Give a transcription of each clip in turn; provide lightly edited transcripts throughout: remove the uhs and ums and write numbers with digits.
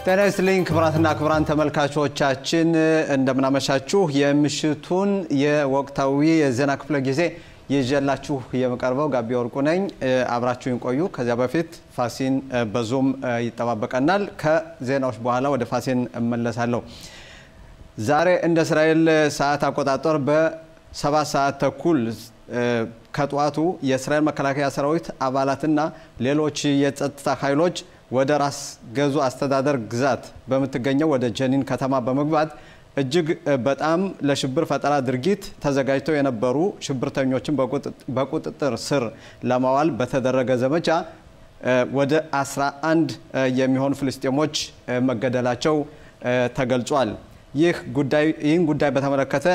ጤና ይስጥልኝ ክብራትና ክብራን ተመልካቾቻችን እንደምናመሻችሁ የምሽቱን የወቅታዊ የዜና ክፍለ ጊዜ ይዤላችሁ የመቀርበው ጋቢ ወርቁ ነኝ አብራችሁን ቆዩ ከዚያ በፊት ፋሲን በዙም ይተባበቀናል ከዜናዎች በኋላ ወደ ፋሲን እመለሳለሁ ዛሬ እንደ እስራኤል ሰዓት አቆጣጠር በ7 ሰዓት ተኩል ከጧቱ የእስራኤል መከላከያ ሰራዊት አባላትና ሌሎች የጸጥታ ኃይሎች ወደ ራስ ገዙ አስተዳደር ግዛት በመትገኘው ወደ ጀኒን ከተማ በመግባት እጅግ በጣም ለሽብር ፈጠራ ድርጊት ተዘጋጅተው የነበሩ ሽብርተኞችን በቁጥጥር ስር ለማዋል በተደረገ ዘመቻ ወደ 11 የሚሆኑ ፍልስጤሞች መገደላቸው ተገልጿል ይህን ጉዳይ በተመለከተ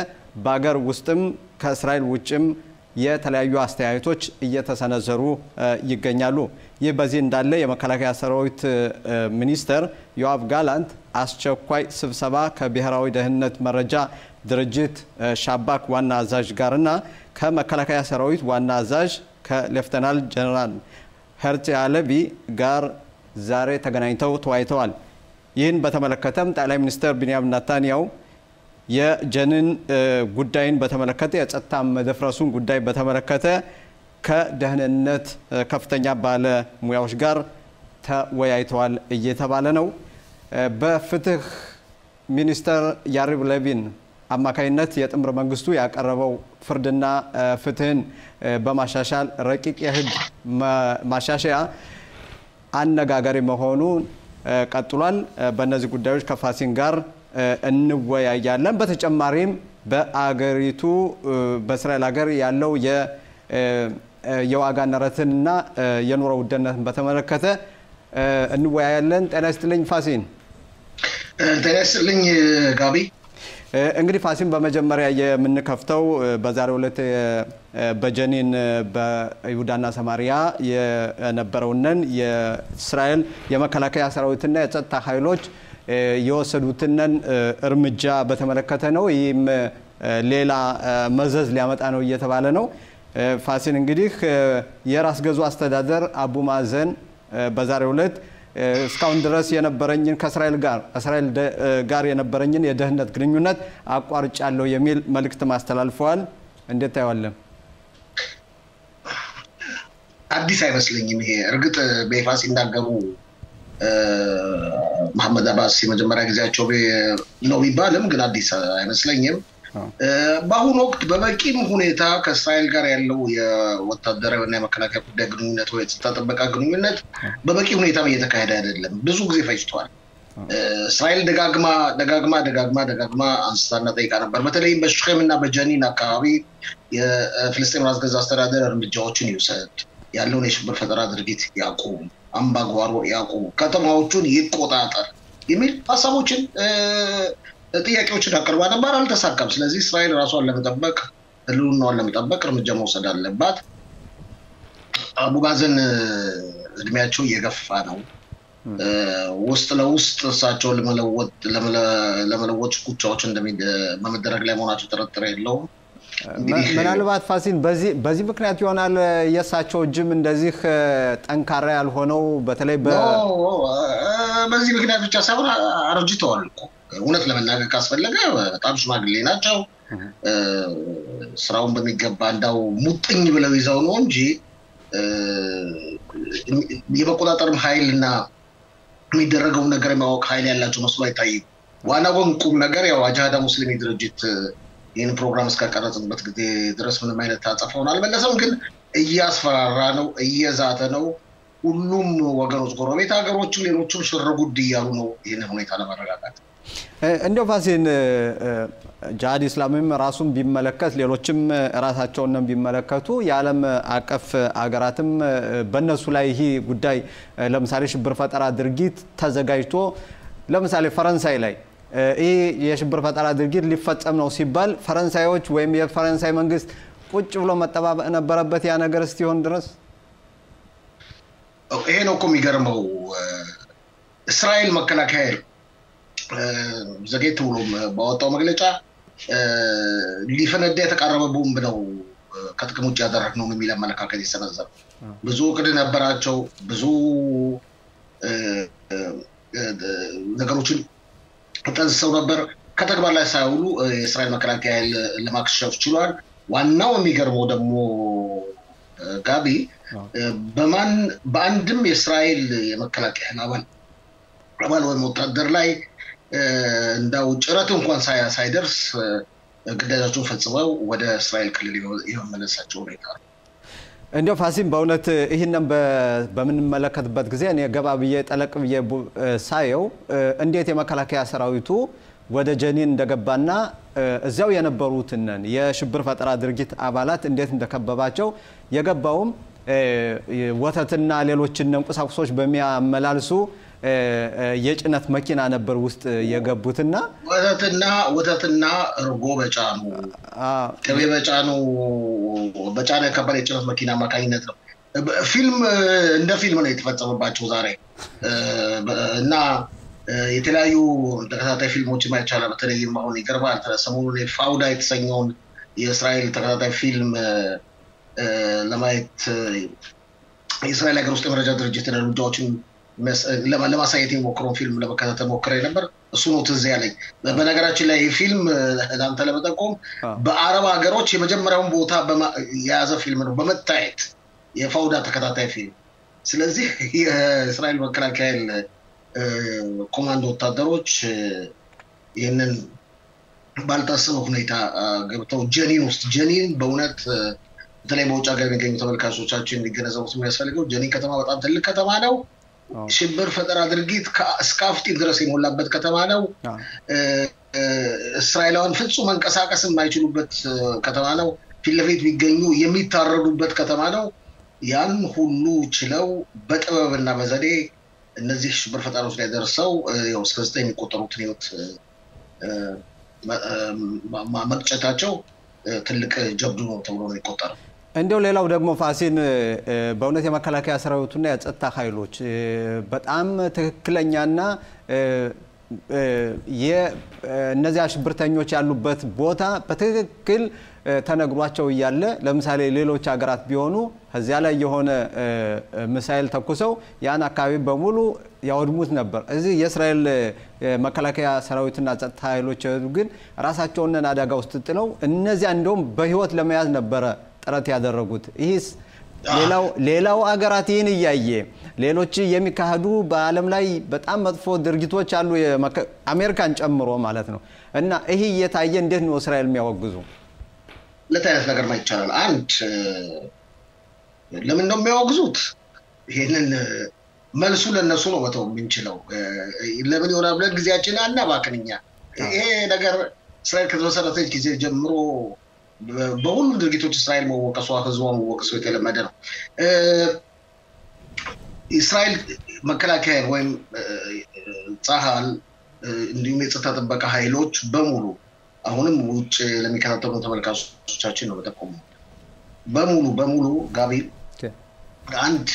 በአገር ውስጥም ከእስራኤል ውጭም የተለያዩ አስተያየቶች እየተሰነዘሩ ይገኛሉ ይህ በዚህ እንዳለ የመከላከያ ሰራዊት ሚኒስተር ዮአቭ ጋላንት አስቸኳይ ስብሰባ ከብሔራዊ ደህንነት መረጃ ድርጅት ሻባክ ዋና አዛዥ ጋርና ከመከላከያ ሰራዊት ዋና አዛዥ ከሌፍተናል ጀነራል ሄርዚ ሃሌቪ ጋር ዛሬ ተገናኝተው ተወያይተዋል ይህን በተመለከተም ጠቅላይ ሚኒስትር ቢንያሚን ኔታንያሁ የጀኒን ጉዳይን በተመለከተ የጸጥታ መደፍረሱን ጉዳይ በተመለከተ ከደህንነት ከፍተኛ ባለ ሙያዎች ጋር ተወያይተዋል እየተባለ ነው በፍትህ ሚኒስተር ያሪቭ ሌቪን አማካይነት የጥምር መንግስቱ ያቀረበው ፍርድና ፍትህን በማሻሻል ረቂቅ የህግ ማሻሻያ አነጋጋሪ መሆኑን ቀጥሏል በእነዚህ ጉዳዮች ከፋሲን ጋር እንወያያለን በተጨማሪም በአገሪቱ በእስራኤል ሀገር ያለው የዋጋ ንረትና የኑሮ ውድነትን በተመለከተ እንወያያለን ጤና ይስጥልኝ ፋሲን ጤና ይስጥልኝ ጋቢ እንግዲህ ፋሲን በመጀመሪያ የምንከፍተው በዛሬው ዕለት በጀኒን በይሁዳና ሰማሪያ የነበረውንን የእስራኤል የመከላከያ ሰራዊትና የጸጥታ ኃይሎች የወሰዱትንን እርምጃ በተመለከተ ነው ይህም ሌላ መዘዝ ሊያመጣ ነው እየተባለ ነው ፋሲን እንግዲህ የራስ ገዙ አስተዳደር አቡ ማዘን በዛሬው ዕለት እስካሁን ድረስ የነበረኝን ከእስራኤል ጋር የነበረኝን የደህንነት ግንኙነት አቋርጫለሁ የሚል መልእክት ማስተላልፈዋል እንዴት ታያለህ አዲስ አይመስልኝም ይሄ እርግጥ በይፋስ እንዳገሩ መሐመድ አባስ የመጀመሪያ ጊዜያቸው ነው ቢባልም ግን አዲስ አይመስለኝም በአሁኑ ወቅት በበቂም ሁኔታ ከእስራኤል ጋር ያለው የወታደራዊና የመከላከያ ጉዳይ ግንኙነት ወይ የጸጥታ ጥበቃ ግንኙነት በበቂ ሁኔታ እየተካሄደ አይደለም ብዙ ጊዜ ፈጅቷል እስራኤል ደጋግማ አንስታና ጠይቃ ነበር በተለይም በሽኼምና በጀኒን አካባቢ የፍልስጤም ራስ ገዝ አስተዳደር እርምጃዎችን ይወስድ ያለውን የሽብር ፈጠራ ድርጊት ያቆም አምባጓሮ ያቆም ከተማዎቹን ይቆጣጠር የሚል ሐሳቦችን ጥያቄዎችን አቀርባ ነበር አልተሳካም ስለዚህ እስራኤል ራሷን ለመጠበቅ ህልውናዋን ለመጠበቅ እርምጃ መውሰድ አለባት አቡ ማዘን እድሜያቸው እየገፋ ነው ውስጥ ለውስጥ እሳቸው ለመለወጥ ኩቻዎች በመደረግ ላይ መሆናቸው ጥርጥር የለውም ምናልባት ፋሲን በዚህ ምክንያት ይሆናል የሳቸው ጅም እንደዚህ ጠንካራ ያልሆነው በተለይ በዚህ ምክንያት ብቻ ሳይሆን አርጅተዋል እኮ እውነት ለመናገር ካስፈለገ በጣም ሽማግሌ ናቸው ስራውን በሚገባ እንዳው ሙጥኝ ብለው ይዘው ነው እንጂ የመቆጣጠርም ኃይልና የሚደረገው ነገር ማወቅ ኃይል ያላቸው መስሎ አይታይም ዋናው ቁም ነገር ያው አጃዳ ሙስሊም ድርጅት ይህን ፕሮግራም እስከቀረጽንበት ጊዜ ድረስ ምንም አይነት ታጸፈውን አልመለሰም ግን እያስፈራራ ነው እየዛተ ነው ሁሉም ወገኖች ጎረቤት ሀገሮችም ሌሎችም ሽርጉድ እያሉ ነው ይህን ሁኔታ ለማረጋጋት እንደው ፋሲን ጂሃድ ኢስላምም ራሱን ቢመለከት ሌሎችም ራሳቸውን ቢመለከቱ የዓለም አቀፍ አገራትም በእነሱ ላይ ይሄ ጉዳይ ለምሳሌ ሽብር ፈጠራ ድርጊት ተዘጋጅቶ ለምሳሌ ፈረንሳይ ላይ ይሄ የሽብር ፈጠራ ድርጊት ሊፈጸም ነው ሲባል ፈረንሳዮች ወይም የፈረንሳይ መንግስት ቁጭ ብሎ መጠባበቅ ነበረበት ያ ነገር እስቲሆን ድረስ ይሄ ነው እኮ የሚገርመው እስራኤል መከላከያ ዘጌት ብሎ ባወጣው መግለጫ ሊፈነዳ የተቃረበ ቦምብ ነው ከጥቅም ውጭ ያደረግነው የሚል አመለካከት ይሰነዘራል ብዙ ቅድ ነበራቸው ብዙ ነገሮችን ተጠንስሰው ነበር ከተግባር ላይ ሳይውሉ የእስራኤል መከላከያ ለማክሸፍ ችሏል ዋናው የሚገርመው ደግሞ ጋቢ በአንድም የእስራኤል የመከላከያ አባል ወይም ወታደር ላይ እንዳው ጭረት እንኳን ሳይደርስ ግዳጃቸውን ፈጽመው ወደ እስራኤል ክልል የመመለሳቸው ሁኔታ እንደው ፋሲም በእውነት ይሄንን በምንመለከትበት ጊዜ እኔ ገባ ብዬ ጠለቅ ብዬ ሳየው እንዴት የመከላከያ ሰራዊቱ ወደ ጀኒን እንደገባና እዛው የነበሩትን የሽብር ፈጠራ ድርጊት አባላት እንዴት እንደከበባቸው የገባውም ወተትና ሌሎችን ቁሳቁሶች በሚያመላልሱ የጭነት መኪና ነበር ውስጥ የገቡትና ወተትና እርጎ በጫኑ ከቤ በጫነ ከባድ የጭነት መኪና ማካኝነት ነው ፊልም እንደ ፊልም ነው የተፈጸመባቸው ዛሬ እና የተለያዩ ተከታታይ ፊልሞች ማይቻለ በተለይም አሁን ይገርባል ሰሞኑን ፋውዳ የተሰኘውን የእስራኤል ተከታታይ ፊልም ለማየት የእስራኤል ሀገር ውስጥ የመረጃ ድርጅት እርምጃዎችን ለማሳየት የሞከረውን ፊልም ለመከታተል ሞክሬ ነበር እሱ ነው ትዝ ያለኝ በነገራችን ላይ ፊልም ለአንተ ለመጠቆም በአረብ ሀገሮች የመጀመሪያውን ቦታ የያዘ ፊልም ነው በመታየት የፋውዳ ተከታታይ ፊልም ስለዚህ የእስራኤል መከላከያ ኮማንዶ ወታደሮች ይሄንን ባልታሰበ ሁኔታ ገብተው ጀኒን በእውነት በተለይ በውጭ ሀገር የሚገኙ ተመልካቾቻችን እንዲገነዘቡት የሚያስፈልገው ጀኒን ከተማ በጣም ትልቅ ከተማ ነው ሽብር ፈጠራ ድርጊት እስካፍቲን ድረስ የሞላበት ከተማ ነው እስራኤላውያን ፍጹም መንቀሳቀስ የማይችሉበት ከተማ ነው ፊት ለፊት ቢገኙ የሚታረዱበት ከተማ ነው ያን ሁሉ ችለው በጥበብና በዘዴ እነዚህ ሽብር ፈጠራዎች ላይ ደርሰው ያው እስከ 9 የሚቆጠሩትን ህይወት መቅጨታቸው ትልቅ ጀብዱ ነው ተብሎ ነው የሚቆጠረው እንደው ሌላው ደግሞ ፋሲን በእውነት የመከላከያ ሰራዊቱና የጸጥታ ኃይሎች በጣም ትክክለኛና የነዚያ ሽብርተኞች ያሉበት ቦታ በትክክል ተነግሯቸው ይያለ ለምሳሌ ሌሎች ሀገራት ቢሆኑ ከዚያ ላይ የሆነ ሚሳኤል ተኩሰው ያን አካባቢ በሙሉ ያወድሙት ነበር እዚህ የእስራኤል መከላከያ ሰራዊትና ጸጥታ ኃይሎች ግን ራሳቸውን አደጋ ውስጥ ጥለው እነዚያ እንደውም በህይወት ለመያዝ ነበር ጥረት ያደረጉት ይህስ ሌላው ሀገራት ይህን እያየ ሌሎች የሚካሄዱ በአለም ላይ በጣም መጥፎ ድርጊቶች አሉ አሜሪካን ጨምሮ ማለት ነው እና ይሄ የታየ እንዴት ነው እስራኤል የሚያወግዙ ለታየት ነገር ማይቻላል አንድ ለምን ነው የሚያወግዙት ይሄንን መልሱ ለነሱ ነው ወጣው ምንችለው ለምን ይሆናል ብለን ግዚያችን አናባክንኛ ይሄ ነገር እስራኤል ከተመሰረተች ጊዜ ጀምሮ በሁሉም ድርጊቶች እስራኤል መወቀሷ ህዝቧ መወቀሷ የተለመደ ነው እስራኤል መከላከያ ወይም ጻሃል እንዲሁም የጸጥታ ጥበቃ ኃይሎች በሙሉ አሁንም ውጭ ለሚከታተሉ ተመልካቾቻችን ነው በተቆሙ በሙሉ ጋቢ አንድ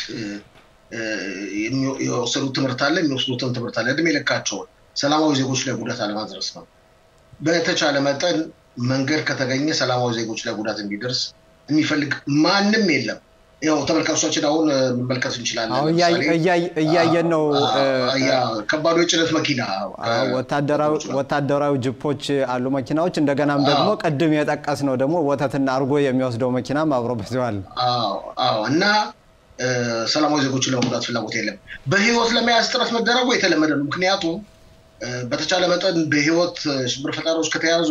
የወሰዱት ትምህርት አለ የሚወስዱት ትምህርት አለ እድሜ ለካቸው ሰላማዊ ዜጎች ላይ ጉዳት አለማድረስ ነው በተቻለ መጠን መንገድ ከተገኘ ሰላማዊ ዜጎች ላይ ጉዳት እንዲደርስ የሚፈልግ ማንም የለም ያው ተመልካቾቻችን አሁን መመልከት እንችላለን እያየን ነው ከባዱ የጭነት መኪና ወታደራዊ ጅፖች አሉ መኪናዎች እንደገናም ደግሞ ቀድም የጠቀስ ነው ደግሞ ወተትና አርጎ የሚወስደው መኪና አብሮ በዚዋል እና ሰላማዊ ዜጎችን ለመጉዳት ፍላጎት የለም በህይወት ለመያዝ ጥረት መደረጉ የተለመደ ነው ምክንያቱም በተቻለ መጠን በህይወት ሽብር ፈጣሪዎች ከተያዙ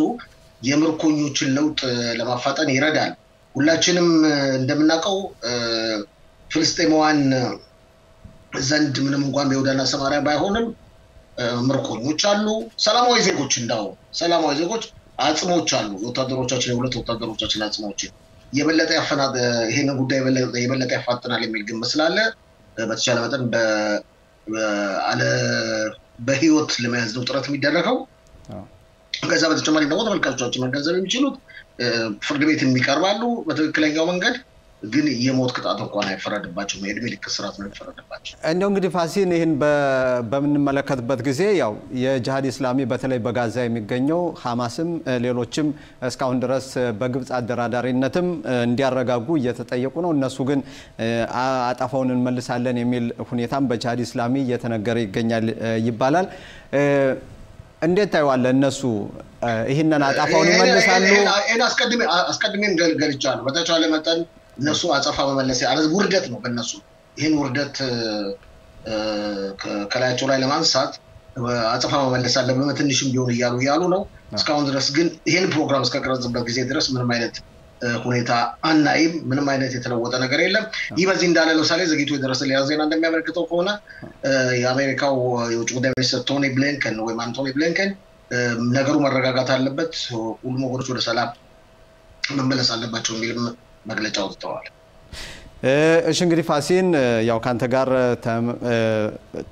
የምርኮኞችን ለውጥ ለማፋጠን ይረዳል ሁላችንም እንደምናቀው ፍልስጤማውያን ዘንድ ምንም እንኳን በይሁዳና ሰማሪያ ባይሆንም ምርኮኞች አሉ ሰላማዊ ዜጎች አጽሞች አሉ ወታደሮቻችን የሁለት ወታደሮቻችን አጽሞች የበለጠ ያፈናል ይሄን ጉዳይ የበለጠ ያፋጥናል የሚል ግምት ስላለ በተቻለ መጠን በህይወት ለመያዝ ነው ጥረት የሚደረገው ከዛ በተጨማሪ ደግሞ ተመልካቾቻችን መገንዘብ የሚችሉት ፍርድ ቤት የሚቀርባሉ በትክክለኛው መንገድ ግን የሞት ቅጣት እንኳን አይፈረድባቸው የእድሜ ልክ እስራት ነው የሚፈረድባቸው። እንደው እንግዲህ ፋሲን ይህን በምንመለከትበት ጊዜ ያው የጂሃድ ኢስላሚ በተለይ በጋዛ የሚገኘው ሐማስም ሌሎችም እስካሁን ድረስ በግብጽ አደራዳሪነትም እንዲያረጋጉ እየተጠየቁ ነው። እነሱ ግን አጣፋውን እንመልሳለን የሚል ሁኔታም በጂሃድ ኢስላሚ እየተነገረ ይገኛል ይባላል። እንዴት ታይዋለህ? እነሱ ይሄንን አጣፋውን ይመልሳሉ? አስቀድሜም ገልጫለሁ። በተቻለ መጠን እነሱ አጸፋ መመለስ ያለዝ ውርደት ነው በእነሱ ይሄን ውርደት ከላያቸው ላይ ለማንሳት አጸፋ መመለስ አለብን ትንሽም ቢሆን እያሉ ነው። እስካሁን ድረስ ግን ይሄን ፕሮግራም እስከቀረጸበት ጊዜ ድረስ ምንም አይነት ሁኔታ አናይም። ምንም አይነት የተለወጠ ነገር የለም። ይህ በዚህ እንዳለ ለምሳሌ ዘግይቶ የደረሰ ሌላ ዜና እንደሚያመለክተው ከሆነ የአሜሪካው የውጭ ጉዳይ ሚኒስትር ቶኒ ብሊንከን ወይም አንቶኒ ብሊንከን ነገሩ መረጋጋት አለበት፣ ሁሉም ወገኖች ወደ ሰላም መመለስ አለባቸው የሚል መግለጫ አውጥተዋል። እሺ እንግዲህ ፋሲን ያው ካንተ ጋር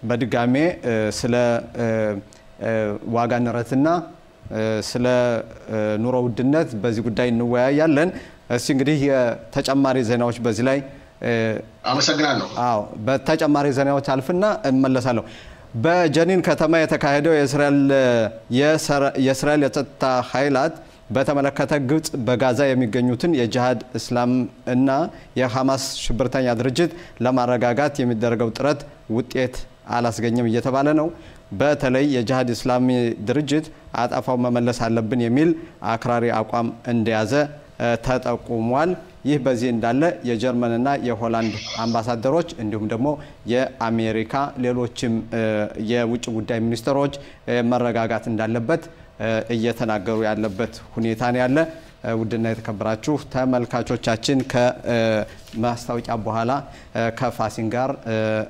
በድጋሜ ስለ ዋጋ ንረትና ስለ ኑሮ ውድነት በዚህ ጉዳይ እንወያያለን። እስቲ እንግዲህ የተጨማሪ ዜናዎች በዚህ ላይ አመሰግናለሁ። አዎ በተጨማሪ ዜናዎች አልፍና እመለሳለሁ። በጀኒን ከተማ የተካሄደው የእስራኤል የጸጥታ ኃይላት በተመለከተ ግብጽ በጋዛ የሚገኙትን የጂሃድ እስላም እና የሐማስ ሽብርተኛ ድርጅት ለማረጋጋት የሚደረገው ጥረት ውጤት አላስገኘም እየተባለ ነው። በተለይ የጂሃድ እስላሚ ድርጅት አጣፋው መመለስ አለብን የሚል አክራሪ አቋም እንደያዘ ተጠቁሟል። ይህ በዚህ እንዳለ የጀርመንና የሆላንድ አምባሳደሮች እንዲሁም ደግሞ የአሜሪካ ሌሎችም የውጭ ጉዳይ ሚኒስትሮች መረጋጋት እንዳለበት እየተናገሩ ያለበት ሁኔታ ነው ያለ። ውድና የተከበራችሁ ተመልካቾቻችን ከማስታወቂያ በኋላ ከፋሲን ጋር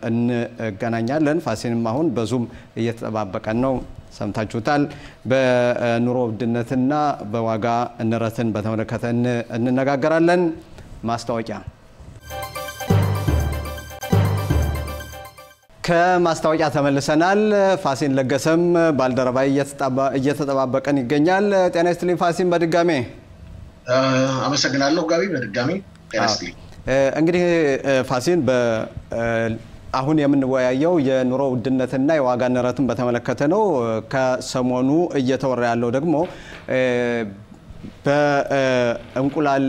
እንገናኛለን። ፋሲንም አሁን በዙም እየተጠባበቀን ነው፣ ሰምታችሁታል። በኑሮ ውድነትና በዋጋ ንረትን በተመለከተ እንነጋገራለን። ማስታወቂያ ከማስታወቂያ ተመልሰናል። ፋሲን ለገሰም ባልደረባይ እየተጠባበቀን ይገኛል። ጤና ይስጥልኝ ፋሲን በድጋሜ አመሰግናለሁ ጋቢ በድጋሜ ጤና ይስጥልኝ። እንግዲህ ፋሲን አሁን የምንወያየው የኑሮ ውድነትና የዋጋ ንረትን በተመለከተ ነው። ከሰሞኑ እየተወራ ያለው ደግሞ በእንቁላል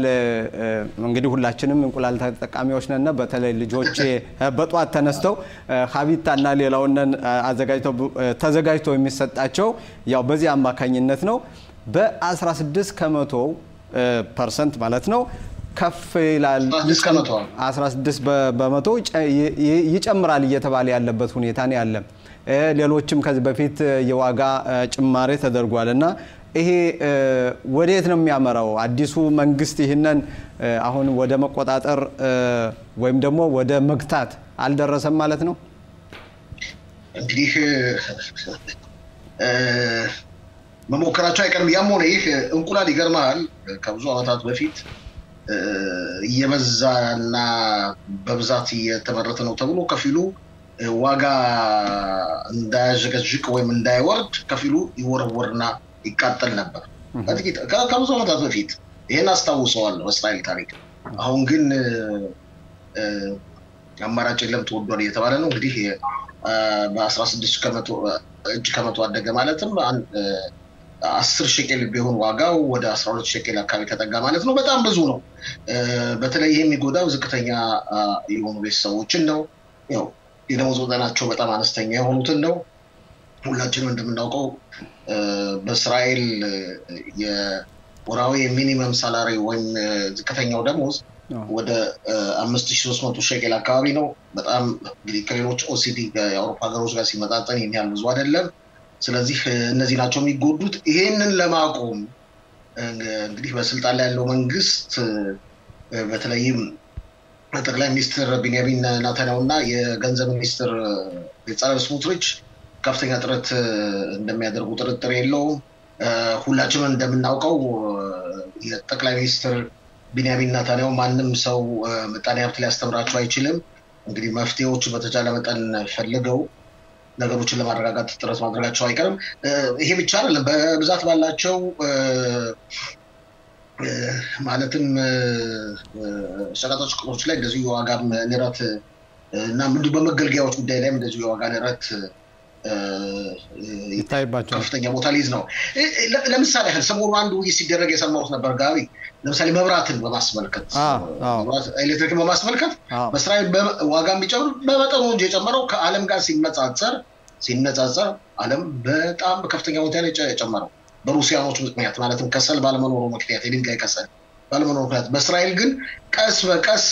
እንግዲህ ሁላችንም እንቁላል ተጠቃሚዎች ነን። በተለይ ልጆች በጧት ተነስተው ሀቢታና ሌላውን ተዘጋጅቶ የሚሰጣቸው ያው በዚህ አማካኝነት ነው። በ16% ማለት ነው ከፍ ይላል። 16 በመቶ ይጨምራል እየተባለ ያለበት ሁኔታ ነው ያለ። ሌሎችም ከዚህ በፊት የዋጋ ጭማሪ ተደርጓልና ይሄ ወዴት ነው የሚያመራው? አዲሱ መንግስት ይሄንን አሁን ወደ መቆጣጠር ወይም ደግሞ ወደ መግታት አልደረሰም ማለት ነው? እንግዲህ መሞከራቸው አይቀርም። ያም ሆነ ይህ እንቁላል ይገርማል ከብዙ ዓመታት በፊት እየበዛና በብዛት እየተመረተ ነው ተብሎ ከፊሉ ዋጋ እንዳያዥገዥቅ ወይም እንዳይወርድ ከፊሉ ይወረወርና ይቃጠል ነበር ከብዙ ዓመታት በፊት። ይሄን አስታውሰዋለሁ በእስራኤል ታሪክ። አሁን ግን አማራጭ የለም ተወዷል እየተባለ ነው። እንግዲህ በ16 ከመቶ አደገ ማለትም 10 ሸቄል ቢሆን ዋጋው ወደ 12 ሸቄል አካባቢ ተጠጋ ማለት ነው። በጣም ብዙ ነው። በተለይ የሚጎዳው ዝቅተኛ የሆኑ ቤተሰቦችን ነው። ያው የደሞዝ መጠናቸው በጣም አነስተኛ የሆኑትን ነው። ሁላችንም እንደምናውቀው በእስራኤል የወራዊ ሚኒመም ሳላሪ ወይም ዝቅተኛው ደሞዝ ወደ 5300 ሸቄል አካባቢ ነው። በጣም እንግዲህ ከሌሎች ኦሲዲ የአውሮፓ ሀገሮች ጋር ሲመጣጠን ይሄን ያህል ብዙ አይደለም። ስለዚህ እነዚህ ናቸው የሚጎዱት። ይሄንን ለማቆም እንግዲህ በስልጣን ላይ ያለው መንግስት በተለይም ጠቅላይ ሚኒስትር ቢንያሚን ኔታንያሁና የገንዘብ ሚኒስትር ቤጻለል ስሞትሪች ከፍተኛ ጥረት እንደሚያደርጉ ጥርጥር የለውም። ሁላችንም እንደምናውቀው የጠቅላይ ሚኒስትር ቢንያሚን ኔታንያሁ ማንም ሰው ምጣኔ ሀብት ሊያስተምራቸው አይችልም። እንግዲህ መፍትሄዎች በተቻለ መጠን ፈልገው ነገሮችን ለማረጋጋት ጥረት ማድረጋቸው አይቀርም። ይሄ ብቻ አይደለም። በብዛት ባላቸው ማለትም ሸቀጦች ላይ እንደዚህ የዋጋ ንረት እና ምንድነው በመገልገያዎች ጉዳይ ላይ እንደዚህ የዋጋ ንረት ይታይባቸዋል። ከፍተኛ ቦታ ሊይዝ ነው። ለምሳሌ ሰሞኑ አንዱ ሲደረግ የሰማሁት ነበር ጋቢ ለምሳሌ መብራትን በማስመልከት ኤሌክትሪክን በማስመልከት በእስራኤል ዋጋ የሚጨምር በመጠኑ እንጂ የጨመረው ከዓለም ጋር ሲነጻጸር ዓለም በጣም በከፍተኛ ሁኔታ ነው የጨመረው በሩሲያኖች ምክንያት ማለትም ከሰል ባለመኖሩ ምክንያት የድንጋይ ከሰል ባለመኖሩ ምክንያት። በእስራኤል ግን ቀስ በቀስ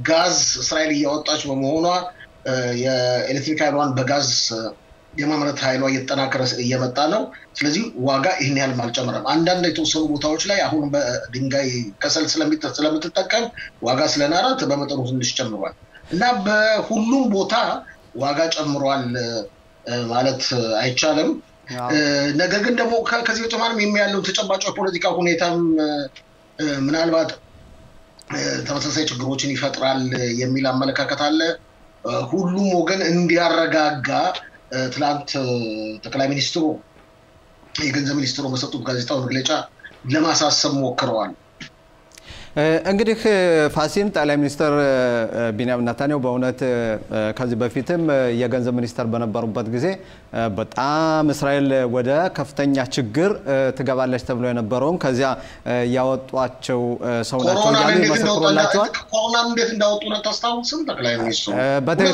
ጋዝ እስራኤል እያወጣች በመሆኗ የኤሌክትሪክ ኃይሏን በጋዝ የማምረት ኃይሏ እየተጠናከረ እየመጣ ነው። ስለዚህ ዋጋ ይህን ያህል አልጨመረም። አንዳንድ የተወሰኑ ቦታዎች ላይ አሁን በድንጋይ ከሰል ስለምትጠቀም ዋጋ ስለናራት በመጠኑ ትንሽ ጨምሯል እና በሁሉም ቦታ ዋጋ ጨምሯል ማለት አይቻልም። ነገር ግን ደግሞ ከዚህ በተጨማሪም የሚያለው ተጨባጭ ፖለቲካ ሁኔታም ምናልባት ተመሳሳይ ችግሮችን ይፈጥራል የሚል አመለካከት አለ። ሁሉም ወገን እንዲያረጋጋ ትላንት ጠቅላይ ሚኒስትሩ የገንዘብ ሚኒስትሩ በሰጡት ጋዜጣዊ መግለጫ ለማሳሰብ ሞክረዋል። እንግዲህ ፋሲል ጠቅላይ ሚኒስትር ቢንያሚን ኔታንያሁ በእውነት ከዚህ በፊትም የገንዘብ ሚኒስትር በነበሩበት ጊዜ በጣም እስራኤል ወደ ከፍተኛ ችግር ትገባለች ተብሎ የነበረውን ከዚያ ያወጧቸው ሰው ናቸው ያሉ ይመስክሩላቸዋል። ኮሮናን እንዴት እንዳወጡ ነው ታስታውስም? ጠቅላይ ሚኒስትሩ በተለይ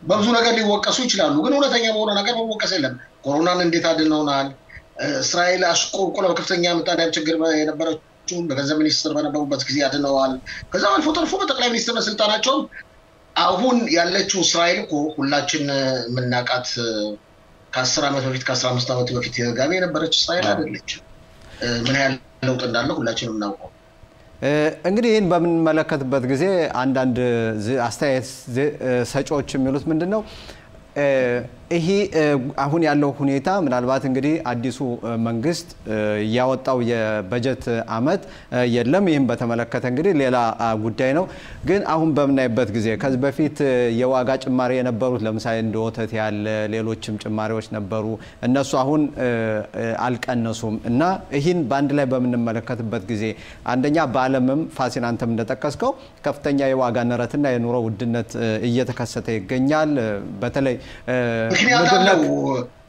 በብዙ ነገር ሊወቀሱ ይችላሉ፣ ግን እውነተኛ በሆነ ነገር መወቀስ የለም። ኮሮናን እንዴት አድነውናል? እስራኤል አሽቆልቁላ በከፍተኛ ምጣኔ ችግር የነበረች በገንዘብ ሚኒስትር በነበሩበት ጊዜ አድነዋል። ከዛ አልፎ ተርፎ በጠቅላይ ሚኒስትር ስልጣናቸው አሁን ያለችው እስራኤል እኮ ሁላችን የምናውቃት ከ10 ዓመት በፊት ከ15 ዓመት በፊት ጋቢ የነበረች እስራኤል አይደለችም። ምን ያህል ለውጥ እንዳለው ሁላችንም እናውቀው። እንግዲህ ይህን በምንመለከትበት ጊዜ አንዳንድ አስተያየት ሰጪዎች የሚሉት ምንድነው ይሄ አሁን ያለው ሁኔታ ምናልባት እንግዲህ አዲሱ መንግስት ያወጣው የበጀት አመት የለም። ይሄን በተመለከተ እንግዲህ ሌላ ጉዳይ ነው። ግን አሁን በምናይበት ጊዜ ከዚህ በፊት የዋጋ ጭማሪ የነበሩት ለምሳሌ እንደ ወተት ያለ ሌሎችም ጭማሪዎች ነበሩ። እነሱ አሁን አልቀነሱም እና ይሄን ባንድ ላይ በምንመለከትበት ጊዜ አንደኛ በዓለምም ፋሲል አንተም እንደጠቀስከው ከፍተኛ የዋጋ ንረትና የኑሮ ውድነት እየተከሰተ ይገኛል። በተለይ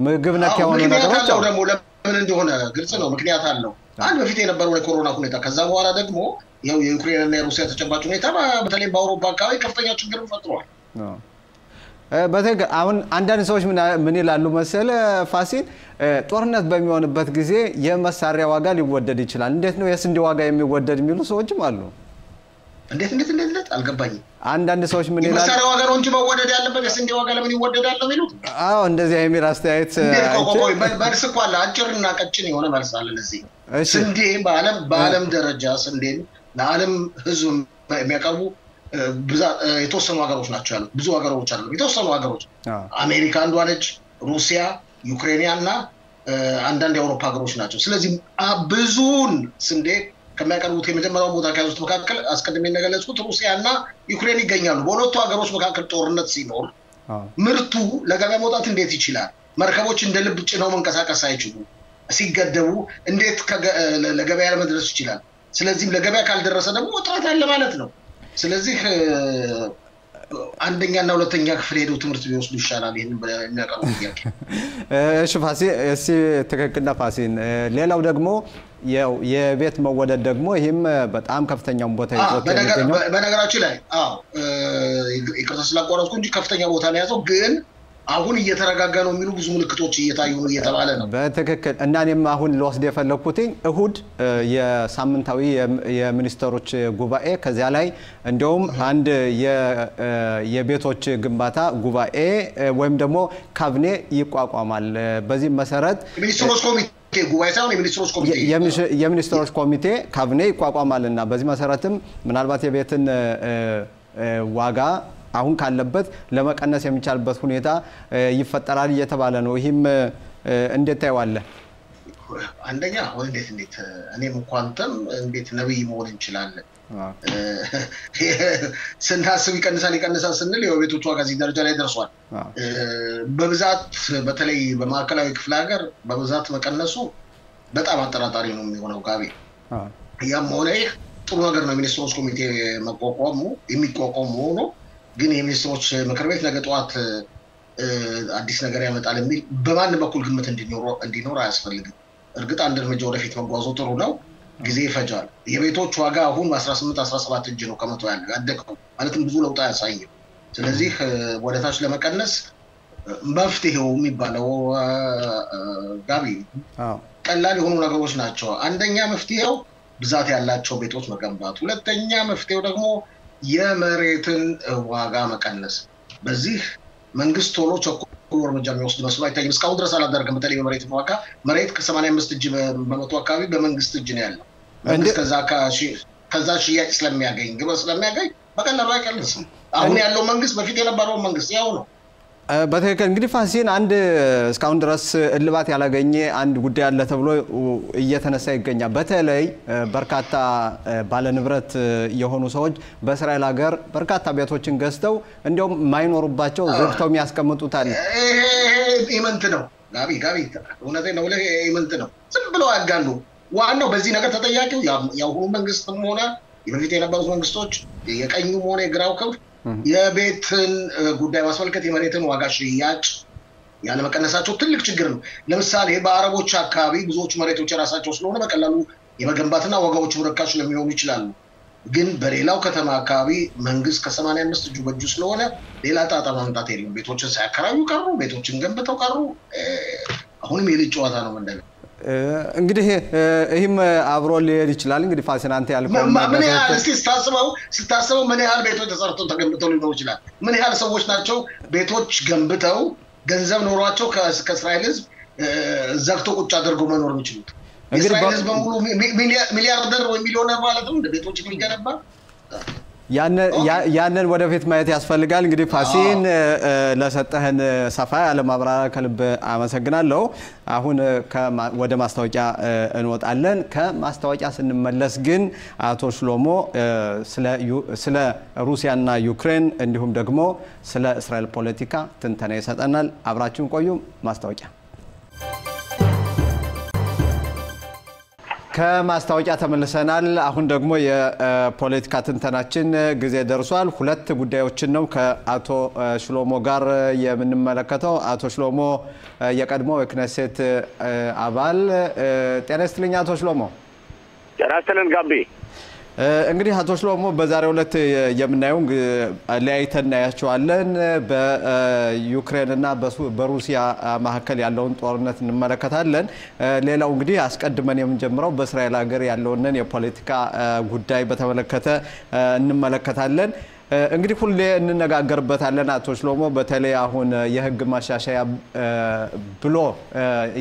ምግብ ነክ የሆኑ ነገሮች ደግሞ ለምን እንደሆነ ግልጽ ነው። ምክንያት አለው። አንድ በፊት የነበረው የኮሮና ሁኔታ ከዛ በኋላ ደግሞ ያው የዩክሬን እና የሩሲያ ተጨባጭ ሁኔታ በተለይ በአውሮፓ አካባቢ ከፍተኛ ችግር ፈጥሯል። አሁን አንዳንድ ሰዎች ምን ይላሉ መሰለ ፋሲል ጦርነት በሚሆንበት ጊዜ የመሳሪያ ዋጋ ሊወደድ ይችላል። እንዴት ነው የስንዴ ዋጋ የሚወደድ የሚሉ ሰዎችም አሉ። እንዴት አልገባኝም። አንዳንድ ሰዎች ምን ይላሉ መሳሪያ ዋጋ ነው እንጂ መወደድ ያለበት የስንዴ ዋጋ ለምን ይወደዳል ነው የሚሉት። እንደዚህ የሚል አስተያየት በርስኳላ አጭርና ቀጭን የሆነ መልስ አለ ለዚህ። ስንዴ በዓለም ደረጃ ስንዴን ለዓለም ህዝብ የሚያቀርቡ የተወሰኑ ሀገሮች ናቸው ያሉት። ብዙ ሀገሮች አሉ። የተወሰኑ ሀገሮች አሜሪካ አንዷ ነች፣ ሩሲያ፣ ዩክሬንና አንዳንድ የአውሮፓ ሀገሮች ናቸው። ስለዚህ ብዙውን ስንዴ ከሚያቀርቡት የመጀመሪያው ቦታ ከያዙት መካከል አስቀድሜ እንደገለጽኩት ሩሲያና ዩክሬን ይገኛሉ። በሁለቱ ሀገሮች መካከል ጦርነት ሲኖር ምርቱ ለገበያ መውጣት እንዴት ይችላል? መርከቦች እንደ ልብ ጭነው መንቀሳቀስ አይችሉም። ሲገደቡ እንዴት ለገበያ ለመድረስ ይችላል? ስለዚህም ለገበያ ካልደረሰ ደግሞ እጥረት አለ ማለት ነው። ስለዚህ አንደኛና ሁለተኛ ክፍል ሄደው ትምህርት ቢወስዱ ይሻላል። ይሄን በሚያቀርቡ ጥያቄ እሺ ፋሲል እሺ ተከክልና ፋሲል ሌላው ደግሞ የቤት መወደድ ደግሞ ይሄም በጣም ከፍተኛውን ቦታ ይዞት ነው። በነገራችን ላይ ይቅርታ ስላቋረጥኩ እንጂ ከፍተኛ ቦታ ነው ያዘው። ግን አሁን እየተረጋጋ ነው የሚሉ ብዙ ምልክቶች እየታዩ ነው እየተባለ ነው። በትክክል እና እኔም አሁን ልወስድ የፈለኩት እሁድ የሳምንታዊ የሚኒስትሮች ጉባኤ ከዚያ ላይ እንደውም አንድ የቤቶች ግንባታ ጉባኤ ወይም ደግሞ ካቢኔ ይቋቋማል። በዚህ መሰረት ሚኒስትሮች ኮሚቴ ጉባኤ ሳይሆን የሚኒስትሮች ኮሚቴ ካቢኔ ይቋቋማልና በዚህ መሰረትም ምናልባት የቤትን ዋጋ አሁን ካለበት ለመቀነስ የሚቻልበት ሁኔታ ይፈጠራል እየተባለ ነው። ይሄም እንዴት ታይዋለህ? አንደኛ እንዴት እኔም እንኳንተም እንዴት ነብይ መሆን እንችላለን? ስናስብ ይቀንሳል ስንል የቤቶች ዋጋ እዚህ ደረጃ ላይ ደርሷል። በብዛት በተለይ በማዕከላዊ ክፍለ ሀገር በብዛት መቀነሱ በጣም አጠራጣሪ ነው የሚሆነው ጋቢ። ያም ሆነ ጥሩ ነገር ነው ሚኒስትሮች ኮሚቴ መቋቋሙ የሚቋቋሙ ሆኖ ግን የሚኒስትሮች ምክር ቤት ነገ ጠዋት አዲስ ነገር ያመጣል የሚል በማን በኩል ግምት እንዲኖር አያስፈልግም እርግጥ አንድ እርምጃ ወደፊት መጓዙ ጥሩ ነው ጊዜ ይፈጃል የቤቶች ዋጋ አሁን 18 17 እጅ ነው ከመቶ ያለው ያደቀው ማለትም ብዙ ለውጥ አያሳይም ስለዚህ ወደታች ለመቀነስ መፍትሄው የሚባለው ጋቢ ቀላል የሆኑ ነገሮች ናቸው አንደኛ መፍትሄው ብዛት ያላቸው ቤቶች መገንባት ሁለተኛ መፍትሄው ደግሞ የመሬትን ዋጋ መቀነስ በዚህ መንግስት ቶሎ ቸኮል እርምጃ የሚወስድ መስሎ አይታይም እስካሁን ድረስ አላደረገም በተለይ በመሬት ዋጋ መሬት ከ85 እጅ በመቶ አካባቢ በመንግስት እጅ ነው ያለው መንግስት ከዛ ሽያጭ ስለሚያገኝ ግብር ስለሚያገኝ በቀላሉ አይቀንስም አሁን ያለው መንግስት በፊት የነበረው መንግስት ያው ነው በተከለ እንግዲህ ፋሲን አንድ እስካሁን ድረስ እልባት ያላገኘ አንድ ጉዳይ አለ ተብሎ እየተነሳ ይገኛል በተለይ በርካታ ባለ ንብረት የሆኑ ሰዎች በእስራኤል ሀገር በርካታ ቤቶችን ገዝተው እንዲያውም ማይኖርባቸው ዘግተው የሚያስቀምጡት አለ ኢመንት ነው ጋቢ እውነቴን ነው ኢመንት ነው ዝም ብለው ያጋሉ ዋናው በዚህ ነገር ተጠያቂው ያው መንግስትም ሆነ የበፊት የነበሩት መንግስቶች የቀኙም ሆነ የግራው ክንፍ የቤትን ጉዳይ ማስፈልከት የመሬትን ዋጋ ሽያጭ ያለ መቀነሳቸው ትልቅ ችግር ነው ለምሳሌ በአረቦች አካባቢ ብዙዎች መሬቶች የራሳቸው ስለሆነ በቀላሉ የመገንባትና ዋጋዎቹ ርካሽ ለሚሆኑ ይችላሉ ግን በሌላው ከተማ አካባቢ መንግስት ከ85 እጁ በእጁ ስለሆነ ሌላ ጣጣ ማምጣት የለም ቤቶችን ሳያከራዩ ቀሩ ቤቶችን ገንብተው ቀሩ አሁንም የልጅ ጨዋታ ነው እንደገና እንግዲህ ይሄም አብሮ ሊሄድ ይችላል እንግዲህ ፋሲን አንተ ያልከው ምን ያህል እስቲ ስታስበው ምን ያህል ቤቶች ተሰርተው ተገንብተው ሊኖሩ ይችላል ምን ያህል ሰዎች ናቸው ቤቶች ገንብተው ገንዘብ ኖሯቸው ከእስራኤል ህዝብ ዘግቶ ቁጭ አድርገው መኖር የሚችሉት እስራኤል ህዝብ በሙሉ ሚሊያርደር ወይ ሚሊዮነር ማለት ነው ቤቶች የሚገነባ ያንን ወደፊት ማየት ያስፈልጋል እንግዲህ ፋሲን ለሰጠህን ሰፋ ያለ ማብራሪያ ከልብ አመሰግናለሁ አሁን ወደ ማስታወቂያ እንወጣለን ከማስታወቂያ ስንመለስ ግን አቶ ሽሎሞ ስለ ሩሲያና ዩክሬን እንዲሁም ደግሞ ስለ እስራኤል ፖለቲካ ትንተና ይሰጠናል አብራችሁን ቆዩ ማስታወቂያ ከማስታወቂያ ተመልሰናል አሁን ደግሞ የፖለቲካ ትንተናችን ጊዜ ደርሷል ሁለት ጉዳዮችን ነው ከአቶ ሽሎሞ ጋር የምንመለከተው አቶ ሽሎሞ የቀድሞ የክኔሴት አባል ጤና ይስጥልኝ አቶ ሽሎሞ ጤና ይስጥልን ጋቢ እንግዲህ አቶ ሽሎሞ በዛሬው ዕለት የምናየው ለአይተን ያያቸዋለን በዩክሬን እና በሩሲያ መካከል ያለውን ጦርነት እንመለከታለን ሌላው እንግዲህ አስቀድመን የምንጀምረው በእስራኤል ሀገር ያለውን የፖለቲካ ጉዳይ በተመለከተ እንመለከታለን እንግዲህ ሁሌ እንነጋገርበታለን አቶ ሽሎሞ በተለይ አሁን የህግ ማሻሻያ ብሎ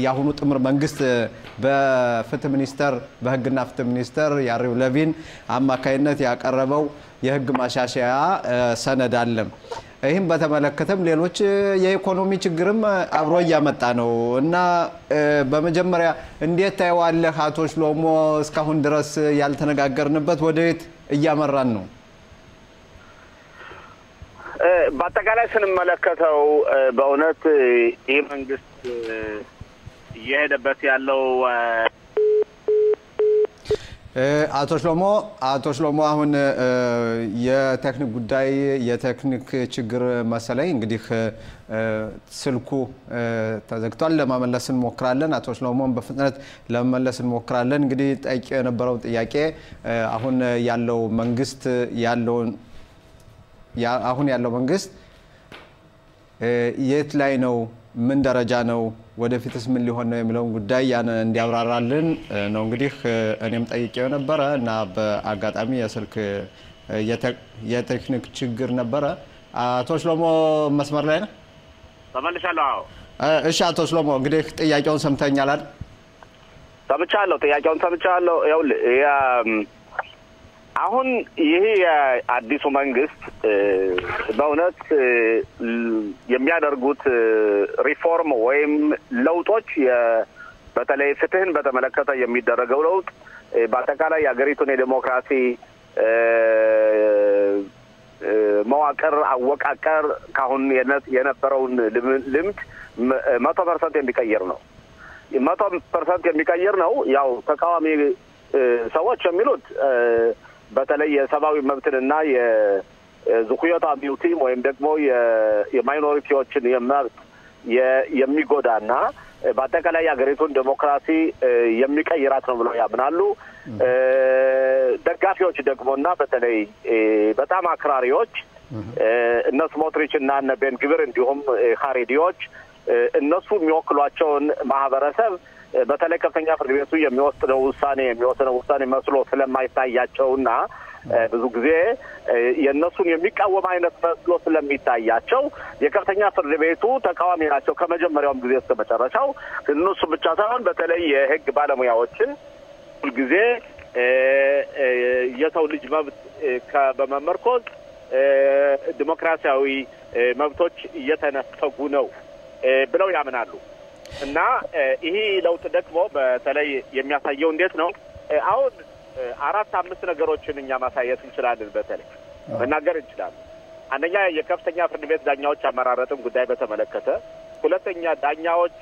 ያሁኑ ጥምር መንግስት በፍትህ ሚኒስተር በህግና ፍትህ ሚኒስተር ያሪው ለቪን አማካይነት ያቀረበው የህግ ማሻሻያ ሰነድ አለ ይሄን በተመለከተም ሌሎች የኢኮኖሚ ችግርም አብሮ ያመጣ ነው እና በመጀመሪያ እንዴት ታይዋለህ አቶ ሽሎሞ እስካሁን ድረስ ያልተነጋገርንበት ወዴት እያመራን ነው በአጠቃላይ ስንመለከተው በእውነት ይህ መንግስት እየሄደበት ያለው አቶ ሽሎሞ አሁን የቴክኒክ ጉዳይ የቴክኒክ ችግር መሰለኝ እንግዲህ ስልኩ ተዘግቷል ለማመለስ እንሞክራለን አቶ ሽሎሞን በፍጥነት ለማመለስ እንሞክራለን እንግዲህ ጠይቄ የነበረው ጥያቄ አሁን ያለው መንግስት አሁን ያለው መንግስት የት ላይ ነው ምን ደረጃ ነው ወደፊትስ ምን ሊሆን ነው የሚለው ጉዳይ ያን እንዲያብራራልን ነው እንግዲህ እኔም ጠይቄው ነበር እና በአጋጣሚ የስልክ የቴክኒክ ችግር ነበር አቶ ሽሎሞ መስመር ላይ ነው ተመልሻለሁ እሺ አቶ ሽሎሞ እንግዲህ ጥያቄውን ሰምተኛል አይደል ሰምቻለሁ ጥያቄውን ሰምቻለሁ አሁን ይሄ አዲሱ መንግስት በእውነት የሚያደርጉት ሪፎርም ወይም ለውጦች በተለይ ፍትህን በተመለከተ የሚደረገው ለውጥ በአጠቃላይ የሀገሪቱን የዲሞክራሲ መዋቅር አወቃቀር ካሁን የነበረውን ልምድ 100% የሚቀየር ነው 100% የሚቀየር ነው ያው ተቃዋሚ ሰዎች የሚሉት በተለይ የሰብአዊ መብትንና የዝኩዮታ ሚውቲም ወይም ደግሞ የማይኖሪቲዎችን የመብት የሚጎዳና በአጠቃላይ ሀገሪቱን ዴሞክራሲ የሚቀይራት ነው ብለው ያምናሉ። ደጋፊዎች ደግሞና በተለይ በጣም አክራሪዎች እነ ስሞትሪች እና እነ ቤንግቪር እንዲሁም ኻሬዲዎች እነሱ የሚወክሏቸውን ማህበረሰብ በተለይ ከፍተኛ ፍርድ ቤቱ የሚወስነው ውሳኔ መስሎ ስለማይታያቸውና ብዙ ጊዜ የነሱን የሚቃወም አይነት መስሎ ስለሚታያቸው የከፍተኛ ፍርድ ቤቱ ተቃዋሚ ናቸው ከመጀመሪያውም ጊዜ እስከ መጨረሻው። እነሱ ብቻ ሳይሆን በተለይ የህግ ባለሙያዎችን ሁልጊዜ የሰው ልጅ መብት በመመርኮዝ ዲሞክራሲያዊ መብቶች እየተነፈጉ ነው ብለው ያምናሉ። እና ይሄ ለውጥ ደግሞ በተለይ የሚያሳየው እንዴት ነው? አሁን 4-5 ነገሮችን እኛ ማሳየት እንችላለን። በተለይ መናገር እንችላለን። አንደኛ የከፍተኛ ፍርድ ቤት ዳኛዎች አመራረጥን ጉዳይ በተመለከተ፣ ሁለተኛ ዳኛዎች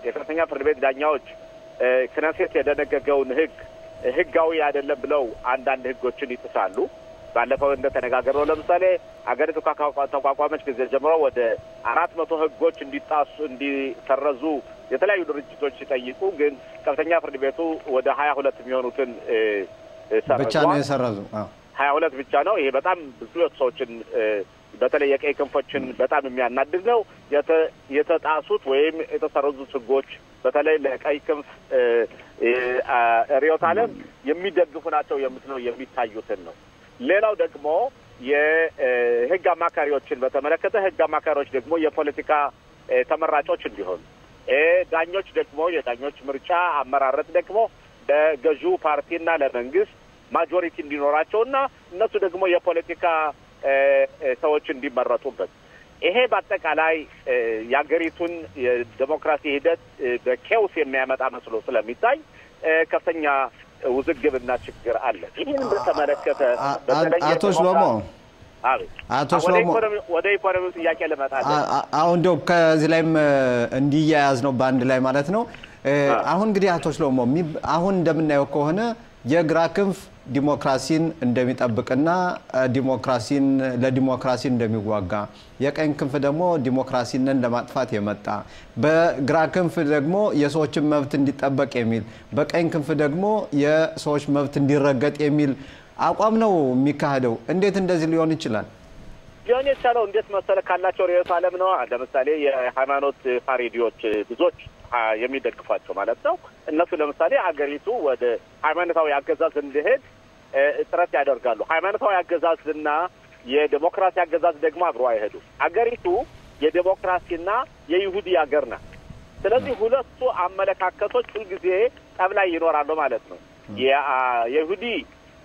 የከፍተኛ ፍርድ ቤት ዳኛዎች ክነሴት የደነገገውን ህጋዊ አይደለም ብለው አንዳንድ ህጎችን ይጥሳሉ። ባለፈው እንደተነጋገረው ለምሳሌ አገሪቱ ከተቋቋመች ጊዜ ጀምሮ ወደ 400 ህጎች እንዲሰረዙ የተለያዩ ድርጅቶች ሲጠይቁ ግን ከፍተኛ ፍርድ ቤቱ ወደ 22 የሚሆኑትን ብቻ ነው የሰረዙ። 22 ብቻ ነው። ይሄ በጣም ብዙ ሰዎችን በተለይ የቀይ ክንፎችን በጣም የሚያናድድ ነው። የተጣሱት ወይም የተሰረዙት ህጎች በተለይ ለቀይ ክንፍ ሪዮት ዓለም የሚደግፉ ናቸው የምትለው የሚታዩትን ነው። ሌላው ደግሞ የህግ አማካሪዎችን በተመለከተ ህግ አማካሪዎች ደግሞ የፖለቲካ ተመራጮች እንዲሆኑ፣ ዳኞች ደግሞ የዳኞች ምርጫ አመራረጥ ደግሞ ለገዢው ፓርቲና ለመንግስት ማጆሪቲ እንዲኖራቸውና እነሱ ደግሞ የፖለቲካ ሰዎች እንዲመረጡበት፣ ይሄ በአጠቃላይ የሀገሪቱን የዲሞክራሲ ሂደት በኬውስ የሚያመጣ መስሎ ስለሚታይ ከፍተኛ ውዝግብና ችግር አለ። ይህን በተመለከተ አቶ ሽሎሞ ወደ ኢኮኖሚው ጥያቄ ልመጣለሁ። አሁን እንደው ከዚህ ላይም እንዲያያዝ ነው በአንድ ላይ ማለት ነው። አሁን እንግዲህ አቶ ሽሎሞ አሁን እንደምናየው ከሆነ የግራ ክንፍ ዲሞክራሲን እንደሚጠብቅና ለዲሞክራሲ እንደሚዋጋ፣ የቀኝ ክንፍ ደግሞ ዲሞክራሲን ለማጥፋት የመጣ፣ በግራ ክንፍ ደግሞ የሰዎችን መብት እንዲጠበቅ የሚል፣ በቀኝ ክንፍ ደግሞ የሰዎች መብት እንዲረገጥ የሚል አቋም ነው የሚካሄደው። እንዴት እንደዚህ ሊሆን ይችላል? ሊሆን የቻለው እንዴት መሰለ ካላቸው ርዕዮተ ዓለም ነው። ለምሳሌ የሃይማኖት ኻሬዲዎች ብዙዎች የሚደግፏቸው ማለት ነው። እነሱ ለምሳሌ አገሪቱ ወደ ሃይማኖታዊ አገዛዝ እንዲሄድ ጥረት ያደርጋሉ። ሃይማኖታዊ አገዛዝና የዲሞክራሲ አገዛዝ ደግሞ አብሮ አይሄዱም። አገሪቱ የዲሞክራሲና የይሁዲ አገር ናት። ስለዚህ ሁለቱ አመለካከቶች ሁልጊዜ ጠብ ላይ ይኖራሉ ማለት ነው። የይሁዲ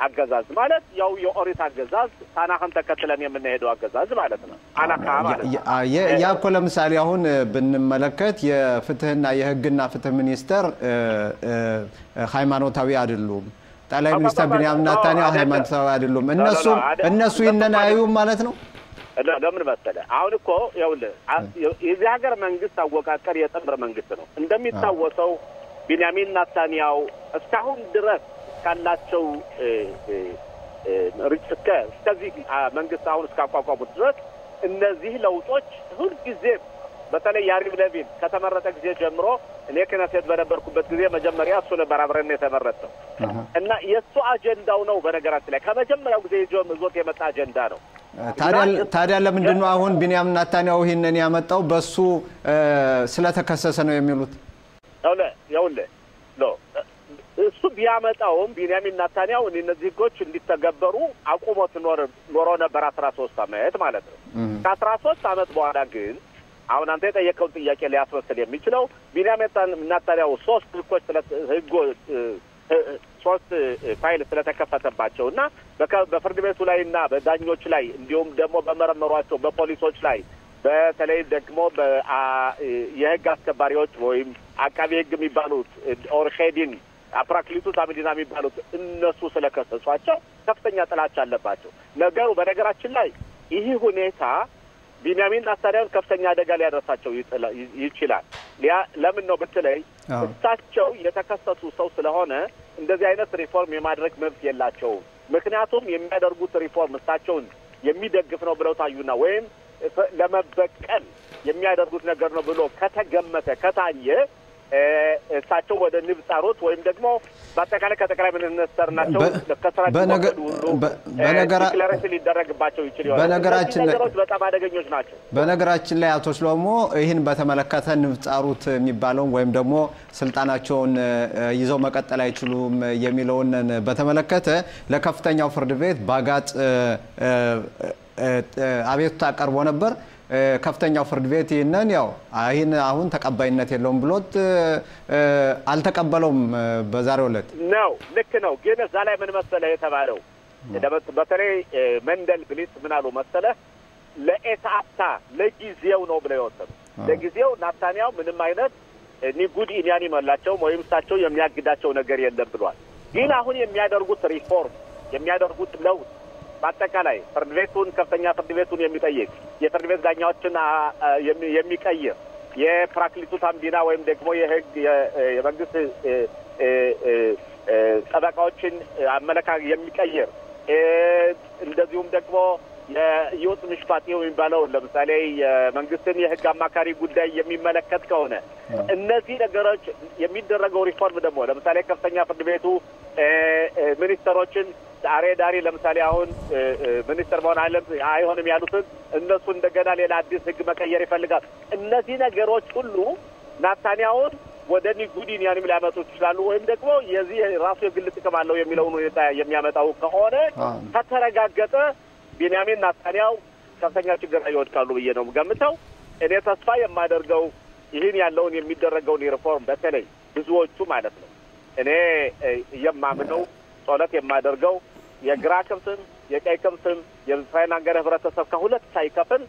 አገዛዝ ማለት ያው የኦሪት አገዛዝ ታናህን ተከትለን የምንሄደው አገዛዝ ማለት ነው። አናካ ማለት ያኮ ለምሳሌ አሁን ብንመለከት የፍትህና የህግና ፍትህ ሚኒስተር ሃይማኖታዊ አይደሉም። ጠቅላይ ሚኒስትር ቢንያሚን ኔታንያሁ ሃይማኖታዊ አይደሉም። እነሱ ይነናዩ ማለት ነው። ለምን መሰለ አሁን እኮ ይኸውልህ የዚህ ሀገር መንግስት አወቃቀር የጥምር መንግስት ነው። እንደሚታወሰው ቢንያሚን ኔታንያሁ እስካሁን ድረስ ካላቸው እስከዚህ መንግስት አሁን እስካቋቋሙት ድረስ እነዚህ ለውጦች ሁልጊዜ በተለይ ያሪቭ ለቪን ከተመረጠ ጊዜ ጀምሮ እኔ ክነሴት በነበርኩበት ጊዜ መጀመሪያ እሱ ነበር አብረን የተመረጠው እና የእሱ አጀንዳው ነው። በነገራችን ላይ ከመጀመሪያው ጊዜ ይዞት የመጣ አጀንዳ ነው። ታዲያ ለምንድን ነው አሁን ቢንያሚን ኔታንያሁ ይህንን ያመጣው? በሱ ስለተከሰሰ ነው የሚሉት? ይኸውልህ እሱ ቢያመጣውም ቢንያሚን ኔታንያሁ እነዚህ ህጎች እንዲተገበሩ አቁሞት ኖሮ ነበር 13 ዓመት ማለት ነው። ከ13 ዓመት በኋላ ግን አሁን አንተ የጠየቀውን ጥያቄ ሊያስመስል የሚችለው ቢንያሚን ኔታንያሁ 3 ፋይል ስለተከፈተባቸው እና በፍርድ ቤቱ ላይ እና በዳኞች ላይ እንዲሁም ደግሞ በመረመሯቸው በፖሊሶች ላይ በተለይ ደግሞ የህግ አስከባሪዎች ወይም አቃቢ ህግ የሚባሉት ኦርሼዲን አፕራክሊቱ ታምዲና የሚባሉት እነሱ ስለከሰሷቸው ከፍተኛ ጥላቻ አለባቸው። በነገራችን ላይ ይህ ሁኔታ ቢንያሚን ኔታንያሁ ከፍተኛ አደጋ ሊያደርሳቸው ይችላል። ለምን ነው ብትለይ እሳቸው የተከሰሱ ሰው ስለሆነ እንደዚህ አይነት ሪፎርም የማድረግ መብት የላቸውም። ምክንያቱም የሚያደርጉት ሪፎርም እሳቸውን የሚደግፍ ነው ብለው ታዩና ወይም ለመበቀል የሚያደርጉት ነገር ነው ብሎ ከተገመተ ከታየ እሳቸው ወደ ንብጻሮት ወይም ደግሞ በአጠቃላይ ከጠቅላይ ሚኒስትር ናቸው ዲክላሬሽን ሊደረግባቸው ይችላል። በነገራችን ላይ በጣም አደገኞች ናቸው። በነገራችን ላይ አቶ ሽሎሞ ይህን በተመለከተ ንብጻሮት የሚባለው ወይም ደግሞ ስልጣናቸውን ይዘው መቀጠል አይችሉም የሚለውን በተመለከተ ለከፍተኛው ፍርድ ቤት ባጋጥ አቤቱታ ቀርቦ ነበር። ከፍተኛው ፍርድ ቤት ይሄንን ያው አሁን ተቀባይነት የለውም ብሎት አልተቀበለውም በዛሬው ዕለት ነው። ልክ ነው። ግን እዛ ላይ ምን መሰለ የተባለው በተለይ መንደል ብሊት ምን አሉ መሰለ ለኤታታ ለጊዜው ነው ብለው ይወሰዱ። ለጊዜው ናታንያው ምንም አይነት ኒጉድ ኢኒያኒ መላቸው ወይም እሳቸው የሚያግዳቸው ነገር የለም ብሏል። ግን አሁን የሚያደርጉት ሪፎርም የሚያደርጉት ለውጥ በአጠቃላይ ፍርድ ቤቱን ከፍተኛ ፍርድ ቤቱን የሚጠይቅ የፍርድ ቤት ዳኛዎችን የሚቀይር የፕራክሊቱት አምቢና ወይም ደግሞ የህግ የመንግስት ጠበቃዎችን አመለካከት የሚቀይር እንደዚሁም ደግሞ የዩት ምሽፋት የሚባለው ለምሳሌ የመንግስትን የህግ አማካሪ ጉዳይ የሚመለከት ከሆነ እነዚህ ነገሮች የሚደረገው ሪፎርም ደግሞ ለምሳሌ ከፍተኛ ፍርድ ቤቱ ሚኒስተሮችን ዳሪ ለምሳሌ አሁን ሚኒስተር መሆን አይሆንም ያሉትን እነሱ እንደገና ሌላ አዲስ ህግ መቀየር ይፈልጋል። እነዚህ ነገሮች ሁሉ ናታንያውን ወደ ኒጉዲን ያንም ሊያመጡ ይችላሉ ወይም ደግሞ የዚህ ራሱ የግል ጥቅም አለው የሚለውን ሁኔታ የሚያመጣው ከሆነ ከተረጋገጠ ቢንያሚን ናታንያው ከፍተኛ ችግር ላይ ይወድቃሉ ብዬ ነው ገምተው። እኔ ተስፋ የማደርገው ይህን ያለውን የሚደረገውን ሪፎርም በተለይ ብዙዎቹ ማለት ነው እኔ የማምነው ጸሎት የማደርገው የግራ ክንፍም የቀኝ ክንፍም የእስራኤል ሀገር ህብረተሰብ ከሁለት ሳይከፍል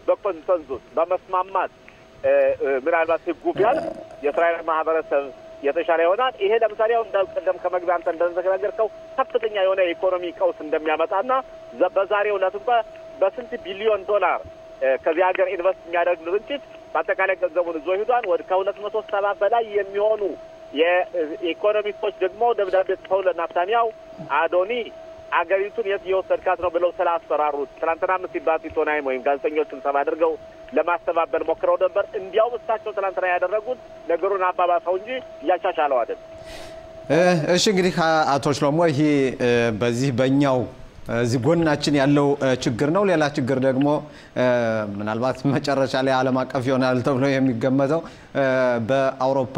በኮንሰንሱስ በመስማማት ምናልባት ህጉ ቢያልፍ የእስራኤል ማህበረሰብ የተሻለ ይሆናል። ይሄ ለምሳሌ አሁን እንደቀደም ከመግቢያ አንተ እንደተነገርከው ከፍተኛ የሆነ ኢኮኖሚ ቀውስ እንደሚያመጣና በዛሬው ዕለት እንኳን በስንት ቢሊዮን ዶላር ከዚህ ሀገር ኢንቨስት የሚያደርግ ድርጅት በአጠቃላይ ገንዘቡን ይዞ ሄዷል። ወደ ከ270 በላይ የሚሆኑ የኢኮኖሚስቶች ደግሞ ደብዳቤ ጽፈው ለናታንያው አዶኒ አገሪቱን የት እየወሰድካት ነው ብለው ስላስፈራሩት ትናንትና ሲባል ቶናይም ወይም ጋዜጠኞችን ሰባ አድርገው ለማስተባበል ሞክረው ነበር። እንዲያው እሳቸው ትናንትና ያደረጉት ነገሩን አባባሰው እንጂ እያሻሻለው አይደል። እሺ እንግዲህ አቶ ሽሎሞ ይሄ በዚህ በእኛው እዚህ ጎናችን ያለው ችግር ነው። ሌላ ችግር ደግሞ ምናልባት መጨረሻ ላይ ዓለም አቀፍ ይሆናል ተብሎ የሚገመተው በአውሮፓ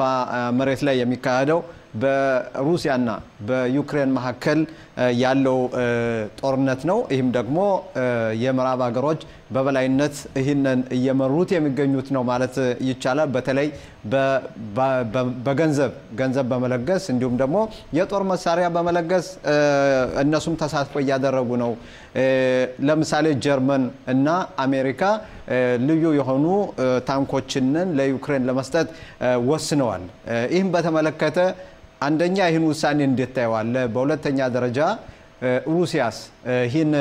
መሬት ላይ የሚካሄደው በሩሲያና በዩክሬን መካከል ያለው ጦርነት ነው። ይህም ደግሞ የምዕራብ ሀገሮች በበላይነት ይህንን እየመሩት የሚገኙት ነው ማለት ይቻላል። በተለይ በገንዘብ በመለገስ እንዲሁም ደግሞ የጦር መሳሪያ በመለገስ እነሱም ተሳትፎ እያደረጉ ነው። ለምሳሌ ጀርመን እና አሜሪካ ልዩ የሆኑ ታንኮችን ለዩክሬን ለመስጠት ወስነዋል። ይህም በተመለከተ አንደኛ ይህን ውሳኔ እንዴት ታየዋል? በሁለተኛ ደረጃ ሩሲያስ ይህን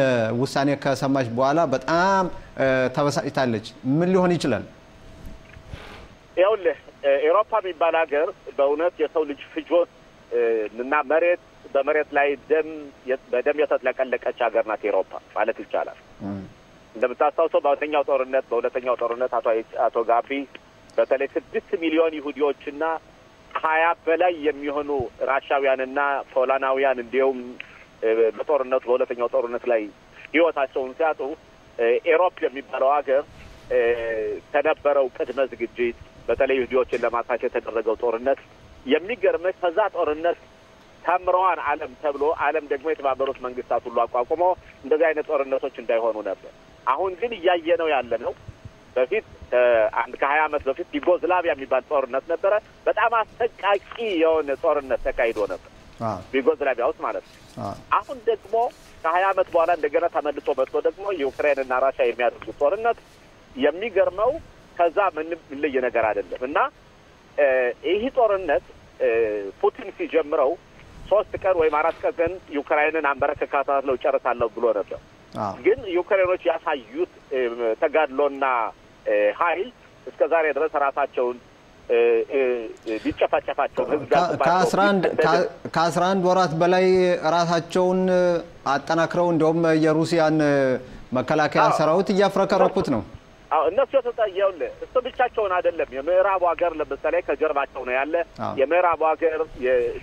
ውሳኔ ከሰማች በኋላ በጣም ተበሳጭታለች። ምን ሊሆን ይችላል? ይኸውልህ አውሮፓ የሚባል ሀገር በእውነት የሰው ልጅ ፍጆት እና በመሬት ላይ በደም የተጥለቀለቀች ሀገር ናት አውሮፓ ማለት ይቻላል። እንደምታስታውሰው በሁለተኛው ጦርነት አቶ ጋቢ በተለይ 6 ሚሊዮን ይሁዲዎችና 20 በላይ የሚሆኑ ራሻውያንና ፖላናውያን እንዲሁም በሁለተኛው ጦርነት ላይ ህይወታቸውን ሲያጡ አውሮፓ የሚባለው ሀገር ከነበረው ቅድመ ዝግጅት በተለይ ይሁዲዎችን ለማጥፋት የተደረገው ጦርነት የሚገርምህ ከዛ ጦርነት ተምረዋን ዓለም ደግሞ የተባበሩት መንግስታት ሁሉ አቋቁሞ እንደዚህ አይነት ጦርነቶች እንዳይሆኑ ነበር። አሁን ግን እያየነው ያለ ነው። በፊት ከ20 ዓመት በፊት ዩጎዝላቪያ የሚባል ጦርነት ነበረ። በጣም አሰቃቂ የሆነ ጦርነት ተካሂዶ ነበር ዩጎዝላቪያ ውስጥ ማለት ነው። አሁን ደግሞ ከ20 ዓመት በኋላ እንደገና ተመልሶ መጥቶ ደግሞ ዩክሬን እና ራሽያ የሚያደርጉት ጦርነት የሚገርመው ከዛ ምንም ልዩ ነገር አይደለም እና ይህ ጦርነት ፑቲን ሲጀምረው 3 ቀን ወይም 4 ቀን ዩክሬንን አንበረከካታለሁ ጨርሳለሁ ብሎ ነበር። ግን ዩክሬኖች ያሳዩት ተጋድሎና ኃይል እስከዛሬ ድረስ ራሳቸውን ቢጨፋጨፋቸው ህዝብ ከ11 ወራት በላይ ራሳቸውን አጠናክረው እንደውም የሩሲያን መከላከያ ሰራዊት እያፍረከረኩት ነው። እነሱ ተጣየው እሱ ብቻቸውን አይደለም የምዕራቡ ሀገር ለምሳሌ ከጀርባቸው ነው ያለ የምዕራቡ ሀገር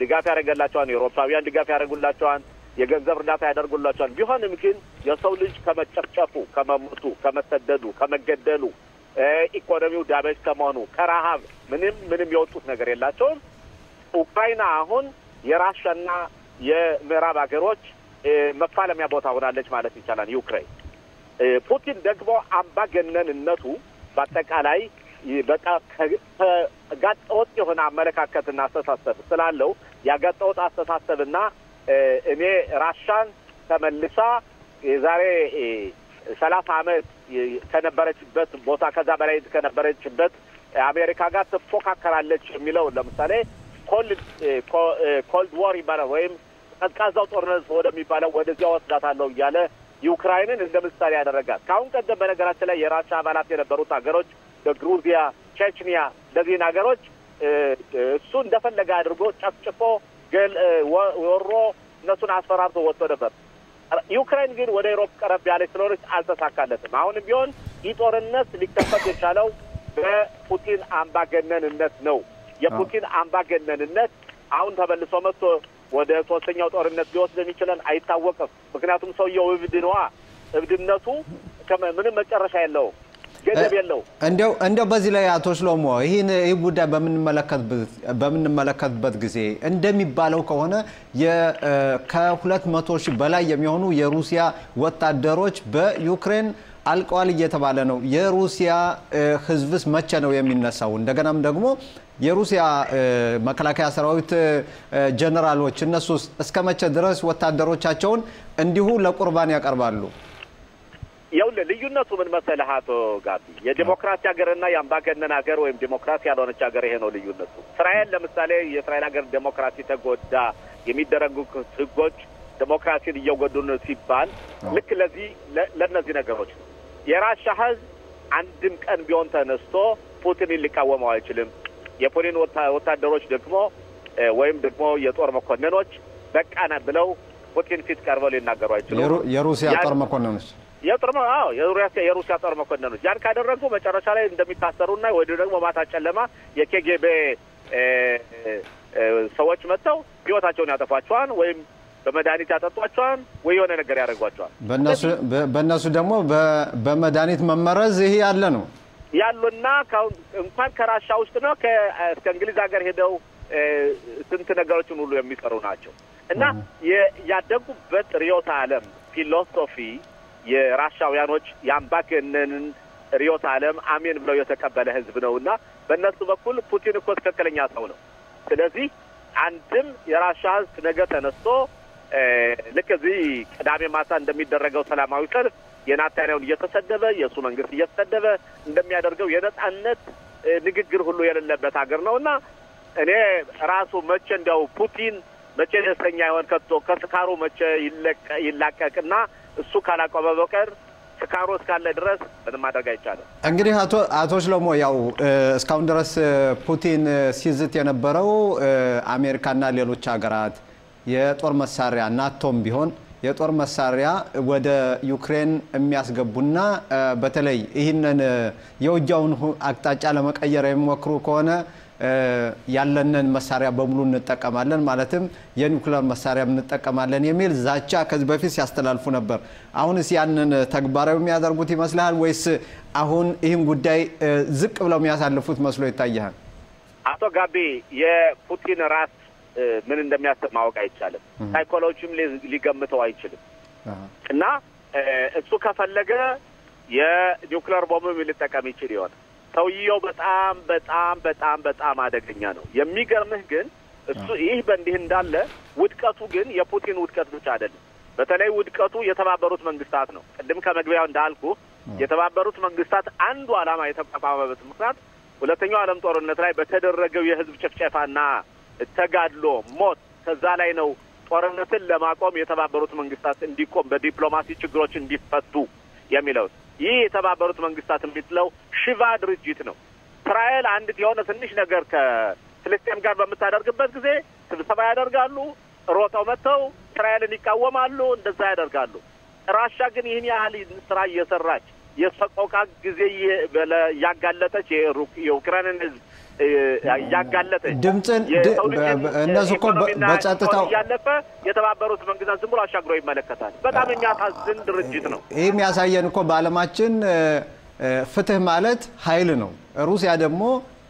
ድጋፍ ያደርጋላቸዋል የአውሮፓውያን ድጋፍ ያደርጉላቸዋል የገንዘብ እርዳታ ያደርጉላቸዋል ቢሆንም ግን የሰው ልጅ ከመጨፍጨፉ ከመሞቱ ከመሰደዱ ከመገደሉ ኢኮኖሚው ዳሜጅ ከመሆኑ ከረሃብ ምንም የወጡት ነገር የላቸውም ኡክራይና አሁን የራሻና የምዕራብ ሀገሮች መፋለሚያ ቦታ ሆናለች ማለት ይቻላል ዩክሬን ፑቲን ደግሞ አምባገነንነቱ በአጠቃላይ በጣም ጋጠወጥ የሆነ አመለካከትና አስተሳሰብ ስላለው ያጋጠወጥ አስተሳሰብና እኔ ራሻን ተመልሳ የዛሬ 30 ዓመት ከነበረችበት ቦታ ከዛ በላይ ከነበረችበት አሜሪካ ጋር ተፎካከራለች የሚለው ለምሳሌ ኮልድ ዋር ይባላል ወይም ቀዝቃዛው ጦርነት ወደሚባለው ወደዚያ ወስዳታለሁ እያለ ዩክራይንን እንደ ምሳሌ ያደረጋት ካሁን ቀደም በነገራችን ላይ የራሻ አባላት የነበሩት ሀገሮች ግሩዚያ ቼችኒያ ለዚህ ሀገሮች እሱ እንደፈለገ አድርጎ ጨፍጭፎ ወሮ እነሱን አስፈራርቶ ወጥቶ ነበር ዩክሬን ግን ወደ አውሮፓ ቀረብ ያለች ስለሆነች አልተሳካለትም አሁንም ቢሆን ጦርነት ሊከፈት የቻለው በፑቲን አምባገነንነት ነው የፑቲን አምባገነንነት አሁን ተበልሶ መጥቶ ወደ ሶስተኛው ጦርነት ሊወስደን ይችላል አይታወቅም ምክንያቱም ሰውየው እብድነቱ ምንም መጨረሻ የለውም ገደብ የለው እንደው በዚህ ላይ አቶ ሽሎሞ ይሄ ጉዳይ በምንመለከትበት ጊዜ እንደሚባለው ከሆነ ከ200 ሺህ በላይ የሚሆኑ የሩሲያ ወታደሮች በዩክሬን አልቀዋል እየተባለ ነው የሩሲያ ህዝብስ መቼ ነው የሚነሳው እንደገናም ደግሞ የሩሲያ መከላከያ ሰራዊት ጀነራሎች እነሱስ እስከመቼ ድረስ ወታደሮቻቸውን እንዲሁ ለቁርባን ያቀርባሉ ያውለ ልዩነቱ ምን መሰለህ አቶ ጋቢ የዲሞክራሲ ሀገርና የአምባገነን ሀገር ወይም ዲሞክራሲ ያልሆነች ሀገር ይሄ ነው ልዩነቱ እስራኤል ለምሳሌ የእስራኤል ሀገር ዲሞክራሲ ተጎዳ የሚደረጉ ህጎች ዲሞክራሲን እየጎዱ ነው ሲባል ልክ ለነዚህ ነገሮች የራሻ ህዝብ አንድም ቀን ቢሆን ተነስቶ ፑቲንን ሊቃወመው አይችልም የፑቲን ወታደሮች ደግሞ ወይም ደግሞ የጦር መኮንኖች በቃና ብለው ፑቲን ፊት ቀርበው ሊናገሩ አይችሉም የሩሲያ ጦር መኮንኖች የሩሲያ ጦር መኮንኖች ያን ካደረጉ መጨረሻ ላይ እንደሚታሰሩና ወደ ደግሞ ማታ ጨለማ የኬጂቢ ሰዎች መጥተው ህይወታቸውን ያጠፋቸዋል ወይም በመድኃኒት ያጠጧቸዋል ወይ የሆነ ነገር ያደርጓቸዋል በእነሱ ደግሞ በመድኃኒት መመረዝ ይሄ ያለ ነው ያሉና እንኳን ከራሻ ውስጥ ነው ከእንግሊዝ ሀገር ሄደው ስንት ነገሮችን ሁሉ የሚሰሩ ናቸው እና ያደጉበት ርዕዮተ ዓለም ፊሎሶፊ የራሻውያኖች የአምባገነንን ርዕዮተ ዓለም አሜን ብለው የተቀበለ ህዝብ ነውና በእነሱ በኩል ፑቲን እኮ ትክክለኛ ሰው ነው ስለዚህ አንድም የራሻ ህዝብ ነገ ተነስቶ ልክ እዚህ ቅዳሜ ማታ እንደሚደረገው ሰላማዊ ሰልፍ የናታንያውን እየተሰደበ የሱ መንግስት እየተሰደበ እንደሚያደርገው የነጻነት ንግግር ሁሉ የሌለበት ሀገር ነውና እኔ ራሱ መቼ እንደው ፑቲን መቼ ደስተኛ ይሆን ከስካሩ መቼ ይላቀቅና እሱ ካላቆመ በቀር ስካሩ እስካለ ድረስ ምንም ማድረግ አይቻልም እንግዲህ አቶ ሽሎሞ ያው እስካሁን ድረስ ፑቲን ሲዝት የነበረው አሜሪካና ሌሎች ሀገራት የጦር መሳሪያ ናቶም ቢሆን የጦር መሳሪያ ወደ ዩክሬን የሚያስገቡና በተለይ ይህንን የውጊያውን አቅጣጫ ለመቀየር የሚሞክሩ ከሆነ ያለንን መሳሪያ በሙሉ እንጠቀማለን ማለትም የኒውክሌር መሳሪያ እንጠቀማለን የሚል ዛቻ ከዚህ በፊት ሲያስተላልፉ ነበር አሁንስ ያንን ተግባራዊ የሚያደርጉት ይመስላል ወይስ አሁን ይህን ጉዳይ ዝቅ ብለው የሚያሳልፉት መስሎ ይታያል አቶ ጋቢ የፑቲን ራስ ምን እንደሚያስብ ማወቅ አይቻልም ሳይኮሎጂም ሊገምተው አይችልም እና እሱ ከፈለገ የኒውክሌር ቦምብ ሊጠቀም ይችል ይሆናል ሰውየው በጣም አደገኛ ነው የሚገርምህ ግን እሱ ይህ በእንዲህ እንዳለ ውድቀቱ ግን የፑቲን ውድቀት ብቻ አይደለም በተለይ ውድቀቱ የተባበሩት መንግስታት ነው ቅድም ከመግቢያው እንዳልኩ የተባበሩት መንግስታት አንዱ ዓላማ የተቋቋመበት ምክንያት ሁለተኛው ዓለም ጦርነት ላይ በተደረገው የህዝብ ጭፍጨፋና ተጋድሎ ሞት ከዛ ላይ ነው ጦርነትን ለማቆም የተባበሩት መንግስታት እንዲቆም በዲፕሎማሲ ችግሮች እንዲፈቱ የሚለው ይህ የተባበሩት መንግስታት የሚጥለው ሽባ ድርጅት ነው እስራኤል አንዲት የሆነ ትንሽ ነገር ከፍልስጤም ጋር በምታደርግበት ጊዜ ስብሰባ ያደርጋሉ ሮጠው መተው እስራኤልን ይቃወማሉ እንደዛ ያደርጋሉ ራሻ ግን ይህን ያህል ስራ እየሰራች የሰቆቃ ጊዜ ያጋለጠች የዩክሬንን ያጋለጠች ድምጽን እነሱ እኮ በጸጥታው ያለፈ የተባበሩት መንግስታት ዝም ብሎ አሻግሮ ይመለከታል በጣም የሚያሳዝን ድርጅት ነው ይሄ የሚያሳየን እኮ በአለማችን ፍትህ ማለት ኃይል ነው ሩሲያ ደግሞ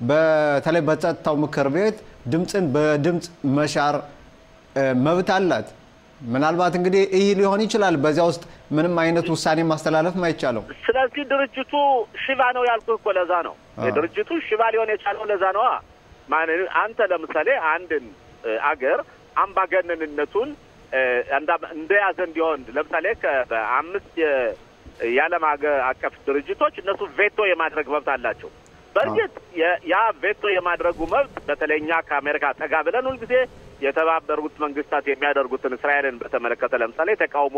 በተለይ በጸጥታው ምክር ቤት ድምጽን በድምጽ መሻር መብት አላት ምናልባት እንግዲህ ይሄ ሊሆን ይችላል በዚያ ውስጥ ምንም አይነት ውሳኔ ማስተላለፍ ማይቻለው ስለዚህ ድርጅቱ ሽባ ነው ያልኩህ እኮ ለዛ ነው ድርጅቱ ሽባ ሊሆን የቻለው ለዛ ነው ማን አንተ ለምሳሌ አንድን አገር አምባገነንነቱን እንደያዘ እንዲሆን ለምሳሌ በአምስት የዓለም አቀፍ ድርጅቶች እነሱ ቬቶ የማድረግ መብት አላቸው በርግጥ ያ ቬቶ የማድረጉ መብት በተለይኛ ከአሜሪካ ጠጋ ብለን ሁሉ ጊዜ የተባበሩት መንግስታት የሚያደርጉትን እስራኤልን በተመለከተ ለምሳሌ ተቃውሞ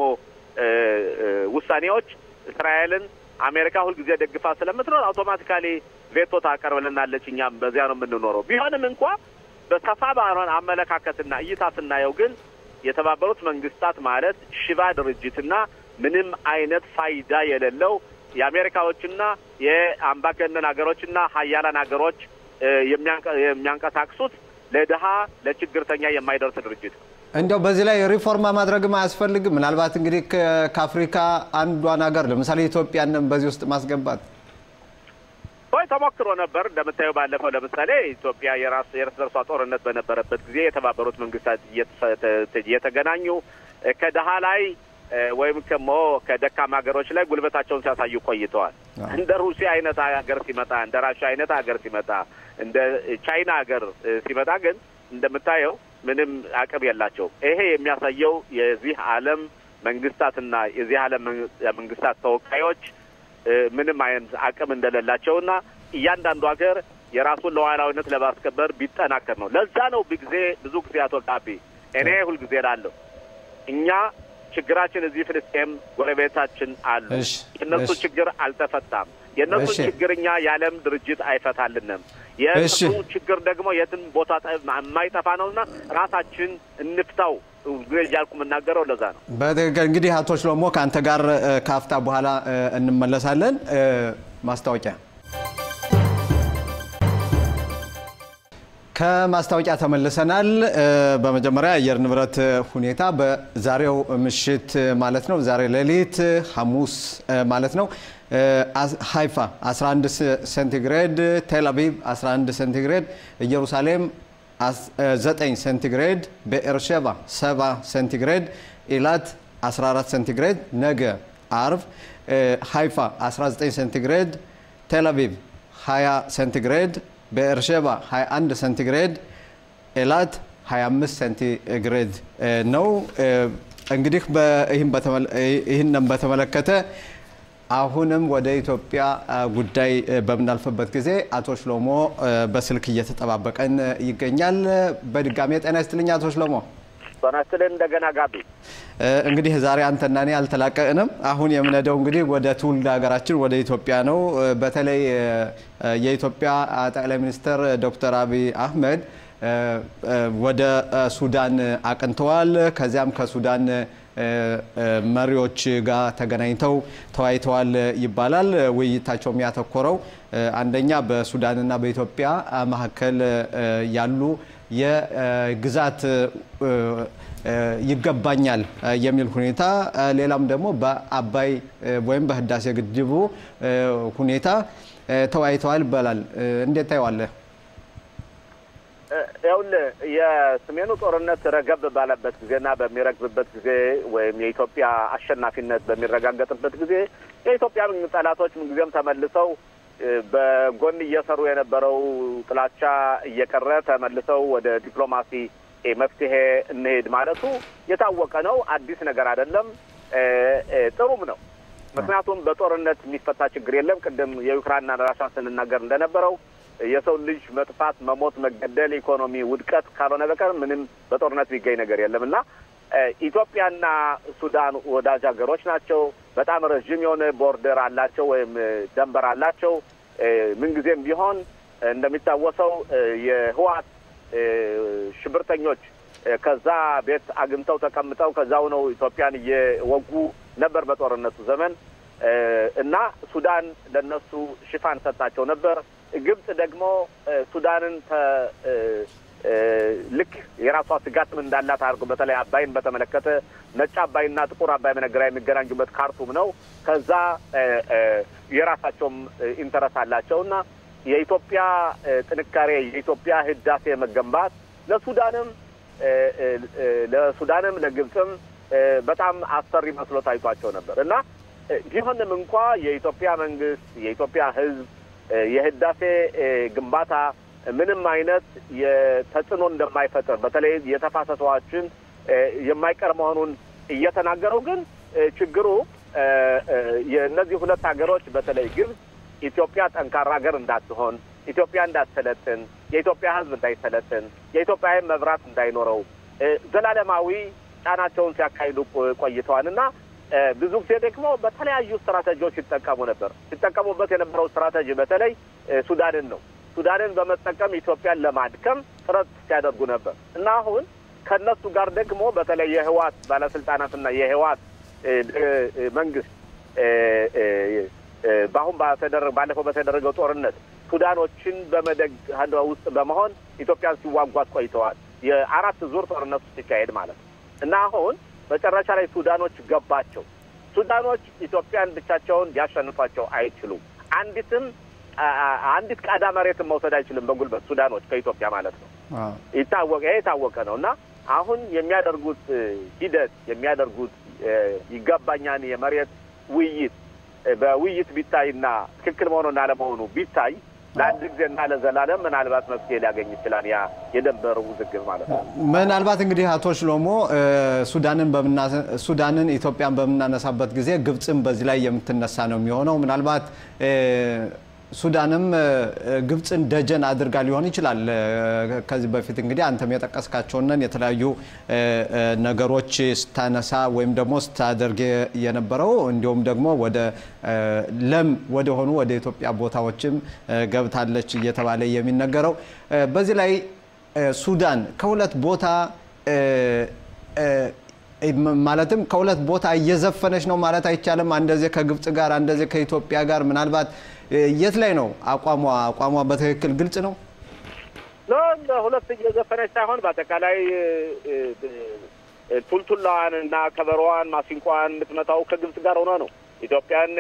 ውሳኔዎች እስራኤልን አሜሪካ ሁሉ ጊዜ ደግፋ ስለምትኖር አውቶማቲካሊ ቬቶ ታቀርብልናለች እኛም በዚያ ነው የምንኖረው ቢሆንም እንኳን በሰፋ ባሆነ አመለካከትና እይታ ስናየው ግን የተባበሩት መንግስታት ማለት ሽባ ድርጅትና ምንም አይነት ፋይዳ የሌለው የአሜሪካዎችና የአምባገነን ሀገሮችና ሀያላን ሀገሮች የሚያንቀሳቅሱት ለደሃ ለችግርተኛ የማይደርስ ድርጅት እንደው በዚህ ላይ ሪፎርም ማድረግ ማያስፈልግ ምናልባት እንግዲህ ከአፍሪካ አንዷን ሀገር ለምሳሌ ኢትዮጵያን በዚህ ውስጥ ማስገባት ወይ ተሞክሮ ነበር እንደምታየው ባለፈው ለምሳሌ ኢትዮጵያ የራስ በርሷ ጦርነት በነበረበት ጊዜ የተባበሩት መንግስታት የተገናኙ ከደሃ ላይ ወይም ከደካማ ሀገሮች ላይ ጉልበታቸውን ሲያሳዩ ቆይተዋል እንደ ሩሲያ አይነት ሀገር ሲመጣ እንደ ራሻ አይነት ሀገር ሲመጣ እንደ ቻይና ሀገር ሲመጣ ግን እንደምታየው ምንም አቅም የላቸው ይሄ የሚያሳየው የዚህ ዓለም መንግስታትና የዚህ ዓለም መንግስታት ተወካዮች ምንም አይነት አቅም እንደሌላቸውና እያንዳንዱ ሀገር የራሱን ሉዓላዊነት ለማስከበር ቢጠናከር ነው ለዛ ነው ብዙ ጊዜ አቶ ካቢ እኔ ሁሉ ጊዜ ላለው እኛ ችግራችን እዚህ ፍልስጤም ጎረቤታችን አሉ የነሱ ችግር አልተፈታም የነሱ ችግርኛ የዓለም ድርጅት አይፈታልንም የነሱ ችግር ደግሞ የትም ቦታ የማይጠፋ ነውና ራሳችን እንፍታው ያልኩ መናገረው ለዛ ነው እንግዲህ አቶ ሽሎሞ ካንተ ጋር ካፍታ በኋላ እንመለሳለን ማስታወቂያ ከማስታወቂያ ተመልሰናል በመጀመሪያ የአየር ንብረት ሁኔታ በዛሬው ምሽት ማለት ነው ዛሬ ሌሊት ሐሙስ ማለት ነው ሃይፋ 11 ሴንቲግሬድ ቴል አቪቭ 11 ሴንቲግሬድ ኢየሩሳሌም 9 ሴንቲግሬድ በኤርሼባ 7 ሴንቲግሬድ ኢላት 14 ሴንቲግሬድ ነገ አርብ ሃይፋ 19 ሴንቲግሬድ ቴል አቪቭ 20 ሴንቲግሬድ በኤርሼባ 21 ሴንቲግሬድ ኢላት 25 ሴንቲግሬድ ነው እንግዲህ ይህንን በተመለከተ አሁንም ወደ ኢትዮጵያ ጉዳይ በመናልፈበት ጊዜ አቶ ሽሎሞ በስልክ እየተጠባበቀን ይገኛል በድጋሚ ጤና ይስጥልኝ አቶ ሽሎሞ በናስተለን እንደገና ጋቢ እንግዲህ ዛሬ አንተና እኔ አልተላቀቅንም አሁን የምንሄደው እንግዲህ ወደ ትውልድ ሀገራችን ወደ ኢትዮጵያ ነው በተለይ የኢትዮጵያ ጠቅላይ ሚኒስትር ዶክተር አብይ አህመድ ወደ ሱዳን አቅንተዋል ከዚያም ከሱዳን መሪዎች ጋር ተገናኝተው ተወያይተዋል ይባላል ውይይታቸው የሚያተኮረው አንደኛ በሱዳንና በኢትዮጵያ መካከል ያሉ የግዛት ይገባኛል የሚል ሁኔታ ሌላም ደግሞ በአባይ ወይም በህዳሴ ግድቡ ሁኔታ ተወያይተዋል ይባላል እንዴት ታየዋለህ ያውል የሰሜኑ ጦርነት ረገብ ባለበት ጊዜና በሚረግብበት ጊዜ ወይም የኢትዮጵያ አሸናፊነት በሚረጋገጥበት ጊዜ የኢትዮጵያ ጠላቶች ምንጊዜም ተመልሰው በጎን እየሰሩ የነበረው ጥላቻ እየቀረ ተመልሰው ወደ ዲፕሎማሲ መፍትሄ እንሄድ ማለቱ የታወቀ ነው አዲስ ነገር አይደለም ጥሩም ነው ምክንያቱም በጦርነት የሚፈታ ችግር የለም ቅድም የዩክራይንና ራሻ ስንናገር እንደነበረው የሰው ልጅ መጥፋት መሞት መገደል ኢኮኖሚ ውድቀት ካልሆነ በቀር ምንም በጦርነት ቢገኝ ነገር የለምና ኢትዮጵያና ሱዳን ወዳጅ ሀገሮች ናቸው በጣም ረጅም የሆነ ቦርደር አላቸው ወይም ደንበር አላቸው ምን ጊዜም ቢሆን እንደሚታወሰው የህዋት ሽብርተኞች ከዛ ቤት አግንተው ተቀምጠው ከዛው ነው ኢትዮጵያን እየወጉ ነበር በጦርነቱ ዘመን እና ሱዳን ለነሱ ሽፋን ሰጣቸው ነበር። ግብጽ ደግሞ ሱዳንን ልክ የራሷ ስጋትም እንዳላት አድርጎ በተለይ አባይን በተመለከተ ነጭ አባይና ጥቁር አባይ በነገራ የሚገናኙበት ካርቱም ነው። ከዛ የራሳቸውም ኢንተረስ አላቸውና የኢትዮጵያ ጥንካሬ የኢትዮጵያ ህዳሴ መገንባት ለሱዳንም ለግብጽም በጣም አስፈሪ መስሎ ታይቷቸው ነበር እና ቢሆንም እንኳ የኢትዮጵያ መንግስት የኢትዮጵያ ህዝብ የህዳሴ ግንባታ ምንም አይነት የተጽዕኖ እንደማይፈጥር በተለይ የተፋሰሷችን የማይቀር መሆኑን እየተናገረው ግን ችግሩ የነዚህ ሁለት ሀገሮች በተለይ ግብጽ ኢትዮጵያ ጠንካራ ሀገር እንዳትሆን ኢትዮጵያ እንዳትሰለጥን የኢትዮጵያ ህዝብ እንዳይሰለጥን የኢትዮጵያ መብራት እንዳይኖረው ዘላለማዊ ጫናቸውን ሲያካሂዱ ቆይተዋልና ብዙ ጊዜ ደግሞ በተለያዩ ስትራቴጂዎች ይጠቀሙ ነበር። ሲጠቀሙበት የነበረው ስትራቴጂ በተለይ ሱዳንን በመጠቀም ኢትዮጵያን ለማድከም ጥረት ሲያደርጉ ነበር እና አሁን ከነሱ ጋር ደግሞ በተለይ የህዋት ባለስልጣናትና የህዋት መንግስት ባለፈው በተደረገው ጦርነት ሱዳኖችን በመደገፍ ውስጥ በመሆን ኢትዮጵያን ሲዋጓት ቆይተዋል። የአራት ዙር ጦርነት ሲካሄድ ማለት ነው እና አሁን መጨረሻ ላይ ሱዳኖች ገባቸው። ሱዳኖች ኢትዮጵያን ብቻቸውን ሊያሸንፏቸው አይችሉም። አንዲት ቃዳ መሬት መውሰድ አይችልም በጉልበት ሱዳኖች ከኢትዮጵያ ማለት ነው። የታወቀ ነውና አሁን የሚያደርጉት ሂደት ይገባኛል የመሬት ውይይት በውይይት ቢታይና ትክክል መሆኑና አለመሆኑ ቢታይ ለአንድ ጊዜና ለዘላለም ምናልባት መፍትሄ ሊያገኝ ይችላል ያ የደንበሩ ውዝግብ ማለት ነው። ምናልባት እንግዲህ አቶ ሽሎሞ ሱዳንን ኢትዮጵያን በመናነሳበት ጊዜ ግብጽም በዚህ ላይ የምትነሳ ነው የሚሆነው። ምናልባት ሱዳንም ግብጽን ደጀን አድርጋ ሊሆን ይችላል። ከዚህ በፊት እንግዲህ አንተም የጠቀስካቸውነን የተለያዩ ነገሮች ስታነሳ ወይም ደግሞ ስታደርግ የነበረው እንዲሁም ደግሞ ወደ ኢትዮጵያ ቦታዎችም ገብታለች እየተባለ የሚነገረው በዚህ ላይ ሱዳን ከሁለት ቦታ ማለትም ከሁለት ቦታ እየዘፈነች ነው ማለት አይቻልም። አንደዚህ ከግብጽ ጋር አንደዚህ ከኢትዮጵያ ጋር ምናልባት የት ላይ ነው አቋሟ በትክክል ግልጽ ነው? ሁለት እየዘፈነች ሳይሆን በአጠቃላይ ቱልቱላዋንና ከበሮዋን ማሲንቋን የምትመታው ከግብጽ ጋር ሆኖ ነው። ኢትዮጵያን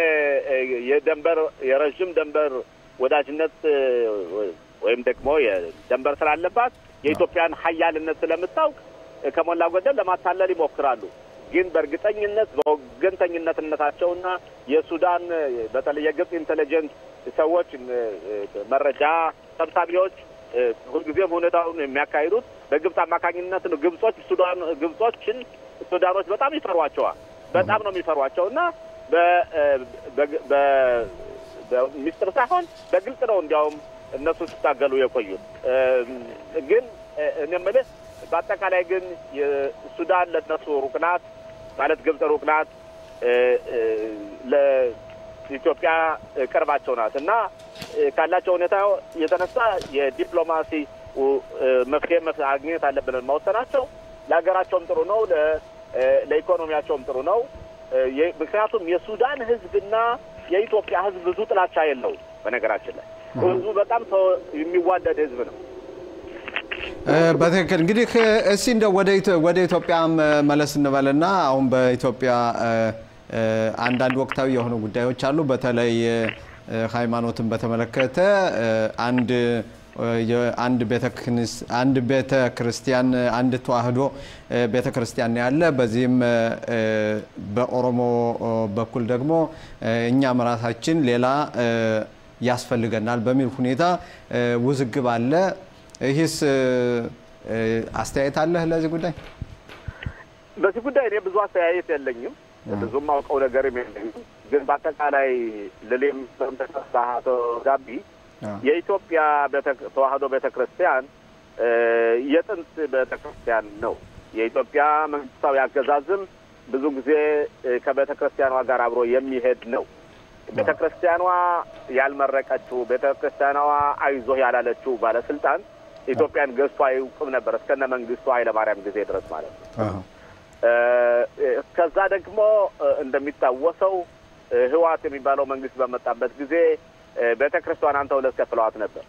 የረጅም ደንበር ወዳጅነት ወይም ደግሞ የደንበር ስላለባት የኢትዮጵያን ኃያልነት ስለምታውቅ ከሞላ ጎደል ለማታለል ይሞክራሉ። ግን በእርግጠኝነት በወገንተኝነታቸውና የሱዳን በተለይ የግብጽ ኢንተለጀንስ ሰዎች መረጃ ሰብሳቢዎች ሁልጊዜም ሁኔታውን የሚያካሂዱት በግብጽ አማካኝነት ነው። ሱዳኖች በጣም ይፈሯቸዋል። በጣም ነው የሚፈሯቸውና በሚስጥር ሳይሆን በግልጽ ነው እንዲያውም እነሱ ሲታገሉ የቆዩት። ግን እኔ የምልህ በአጠቃላይ ግን የሱዳን ለነሱ ሩቅ ናት ማለት ግብጽ ሩቅ ናት፣ ለኢትዮጵያ ቅርባቸው ናት እና ካላቸው ሁኔታ የተነሳ የዲፕሎማሲ መፍትሄ ማግኘት አለብን መወሰናቸው ለሀገራቸውም ጥሩ ነው፣ ለኢኮኖሚያቸውም ጥሩ ነው። ምክንያቱም የሱዳን ህዝብና የኢትዮጵያ ህዝብ ብዙ ጥላቻ የለው። በነገራችን ላይ ህዝቡ በጣም የሚዋደድ ህዝብ ነው። በትክክል እንግዲህ እስቲ እንደው ወደ ኢትዮጵያ መለስ እንበልና አሁን በኢትዮጵያ አንዳንድ ወቅታዊ የሆኑ ጉዳዮች አሉ። በተለይ ሃይማኖትን በተመለከተ አንድ ቤተክርስቲያን አንድ ተዋህዶ ቤተክርስቲያን ያለ በዚህም በኦሮሞ በኩል ደግሞ እኛም ራሳችን ሌላ ያስፈልገናል በሚል ሁኔታ ውዝግብ አለ። ይሄስ አስተያየት አለህ ለዚህ ጉዳይ? በዚህ ጉዳይ እኔ ብዙ አስተያየት የለኝም፣ ብዙም አውቀው ነገርም የለኝም። ግን በአጠቃላይ ለሌም ተሳሃቶ ጋቢ የኢትዮጵያ ተዋህዶ ቤተክርስቲያን የጥንት ቤተክርስቲያን ነው። የኢትዮጵያ መንግስታዊ አገዛዝም ብዙ ጊዜ ከቤተክርስቲያኗ ጋር አብሮ የሚሄድ ነው። ቤተክርስቲያኗ ያልመረቀችው ቤተክርስቲያኗ አይዞህ ያላለችው ባለስልጣን ኢትዮጵያን ገዝቶ አይውቅም ነበር እስከነ መንግስቱ ኃይለማርያም ጊዜ ድረስ ማለት ነው። ከዛ ደግሞ እንደሚታወሰው ህዋት የሚባለው መንግስት በመጣበት ጊዜ ቤተክርስቲያን አንተ ሁለት ከፍለዋት ነበር።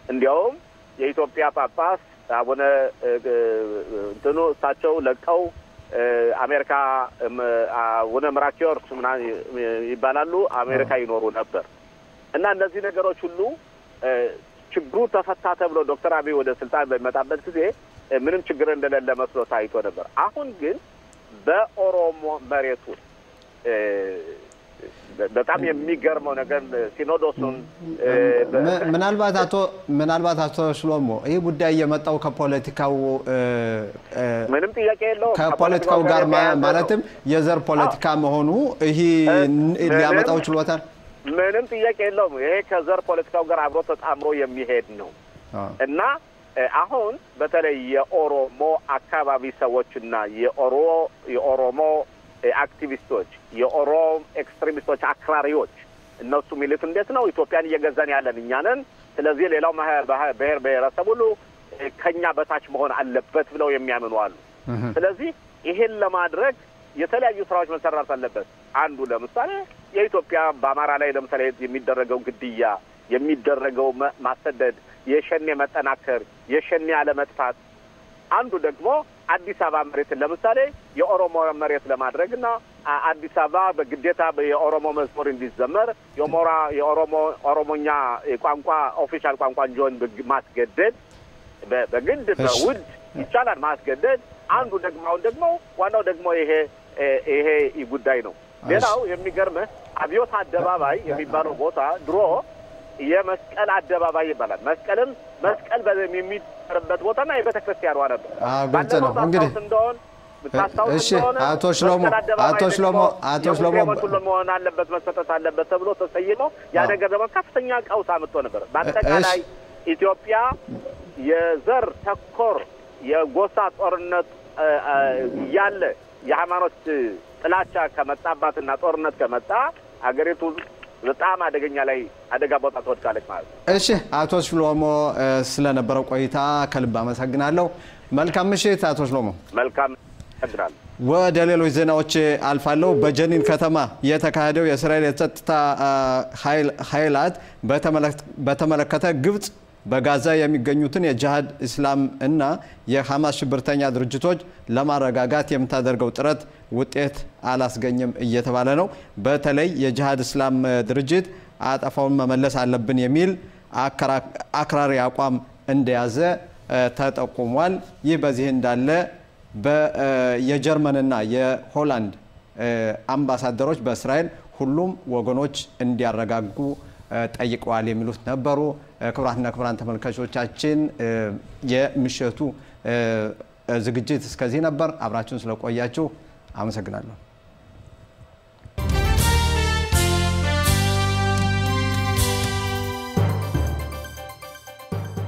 እንዲያውም የኢትዮጵያ ጳጳስ አቡነ እንትኑ እሳቸው ለቀው አሜሪካ አቡነ ምራኪዮርስ ይባላሉ አሜሪካ ይኖሩ ነበር እና እነዚህ ነገሮች ሁሉ ችግሩ ተፈታ ተብሎ ዶክተር አብይ ወደ ስልጣን በመጣበት ጊዜ ምንም ችግር እንደሌለ መስሎ ታይቶ ነበር። አሁን ግን በኦሮሞ መሬቱ በጣም የሚገርመው ነገር ሲኖዶሱን ምናልባት አቶ ሽሎሞ ይሄ ጉዳይ የመጣው ከፖለቲካው ምንም ጥያቄ የለው ከፖለቲካው ጋር ማለትም የዘር ፖለቲካ መሆኑ ይሄ ሊያመጣው ችሎታል ምንም ጥያቄ የለው ይሄ ከዘር ፖለቲካው ጋር አብሮ ተጣምሮ የሚሄድ ነው እና አሁን በተለይ የኦሮሞ አካባቢ ሰዎችና የኦሮሞ አክቲቪስቶች የኦሮሞ ኤክስትሪሚስቶች አክራሪዎች እነሱ ሚሊት እንዴት ነው ኢትዮጵያን እየገዛን ያለን እኛ ነን ስለዚህ ሌላው ብሔር ብሔረሰብ ሁሉ ከኛ በታች መሆን አለበት ብለው የሚያምኑ አሉ። ስለዚህ ይሄን ለማድረግ የተለያዩ ስራዎች መሰራት አለበት። አንዱ ለምሳሌ የኢትዮጵያ በአማራ ላይ ለምሳሌ የሚደረገው ግድያ የሚደረገው ማሰደድ የሸኔ መጠናከር የሸኔ አለመጥፋት አንዱ ደግሞ አዲስ አበባ መሬት ለምሳሌ የኦሮሞ መሬት ለማድረግና አዲስ አበባ በግዴታ የኦሮሞ መዝሙር እንዲዘመር የኦሮሞኛ ቋንቋ ኦፊሻል ቋንቋ እንዲሆን ማስገደድ በግድ በውድ ይቻላል ማስገደድ አንዱ ደግሞ ዋናው ደግሞ ይሄ ጉዳይ ነው። ሌላው የሚገርምህ አብዮት አደባባይ የሚባለው ቦታ ድሮ የመስቀል አደባባይ ይባላል። መስቀል በሚሚጠርበት ቦታና የቤተክርስቲያን ዋና ነበር። ግልጽ ነው እንግዲህ እሺ አቶ ሽሎሞ መሆን አለበት መሰጠት አለበት ተብሎ ተሰይሞ ያ ነገር ደግሞ ከፍተኛ ቀውስ አምጥቶ ነበር። በአጠቃላይ ኢትዮጵያ የዘር ተኮር የጎሳ ጦርነት ያለ የሃይማኖት ጥላቻ ከመጣባትና ጦርነት ከመጣ አገሪቱ በጣም አደጋ ቦታ ተወድቃለች ማለት ነው። እሺ አቶ ሽሎሞ ስለነበረው ቆይታ ከልብ አመሰግናለሁ። መልካም ምሽት አቶ ሽሎሞ። መልካም አድራለሁ። ወደ ሌሎች ዜናዎች አልፋለሁ። በጀኒን ከተማ የተካሄደው የእስራኤል የጸጥታ ኃይላት በተመለከተ ግብጽ በጋዛ የሚገኙትን የጂሃድ እስላም እና የሐማስ ሽብርተኛ ድርጅቶች ለማረጋጋት የምታደርገው ጥረት ውጤት አላስገኘም እየተባለ ነው። በተለይ የጂሃድ እስላም ድርጅት አጠፋውን መመለስ አለብን የሚል አክራሪ አቋም እንደያዘ ተጠቁሟል። ይህ በዚህ እንዳለ የጀርመንና የሆላንድ አምባሳደሮች በእስራኤል ሁሉም ወገኖች እንዲያረጋጉ ጠይቀዋል የሚሉት ነበሩ። ክቡራትና ክቡራን ተመልካቾቻችን የምሽቱ ዝግጅት እስከዚህ ነበር። አብራችሁን ስለቆያችሁ አመሰግናለሁ።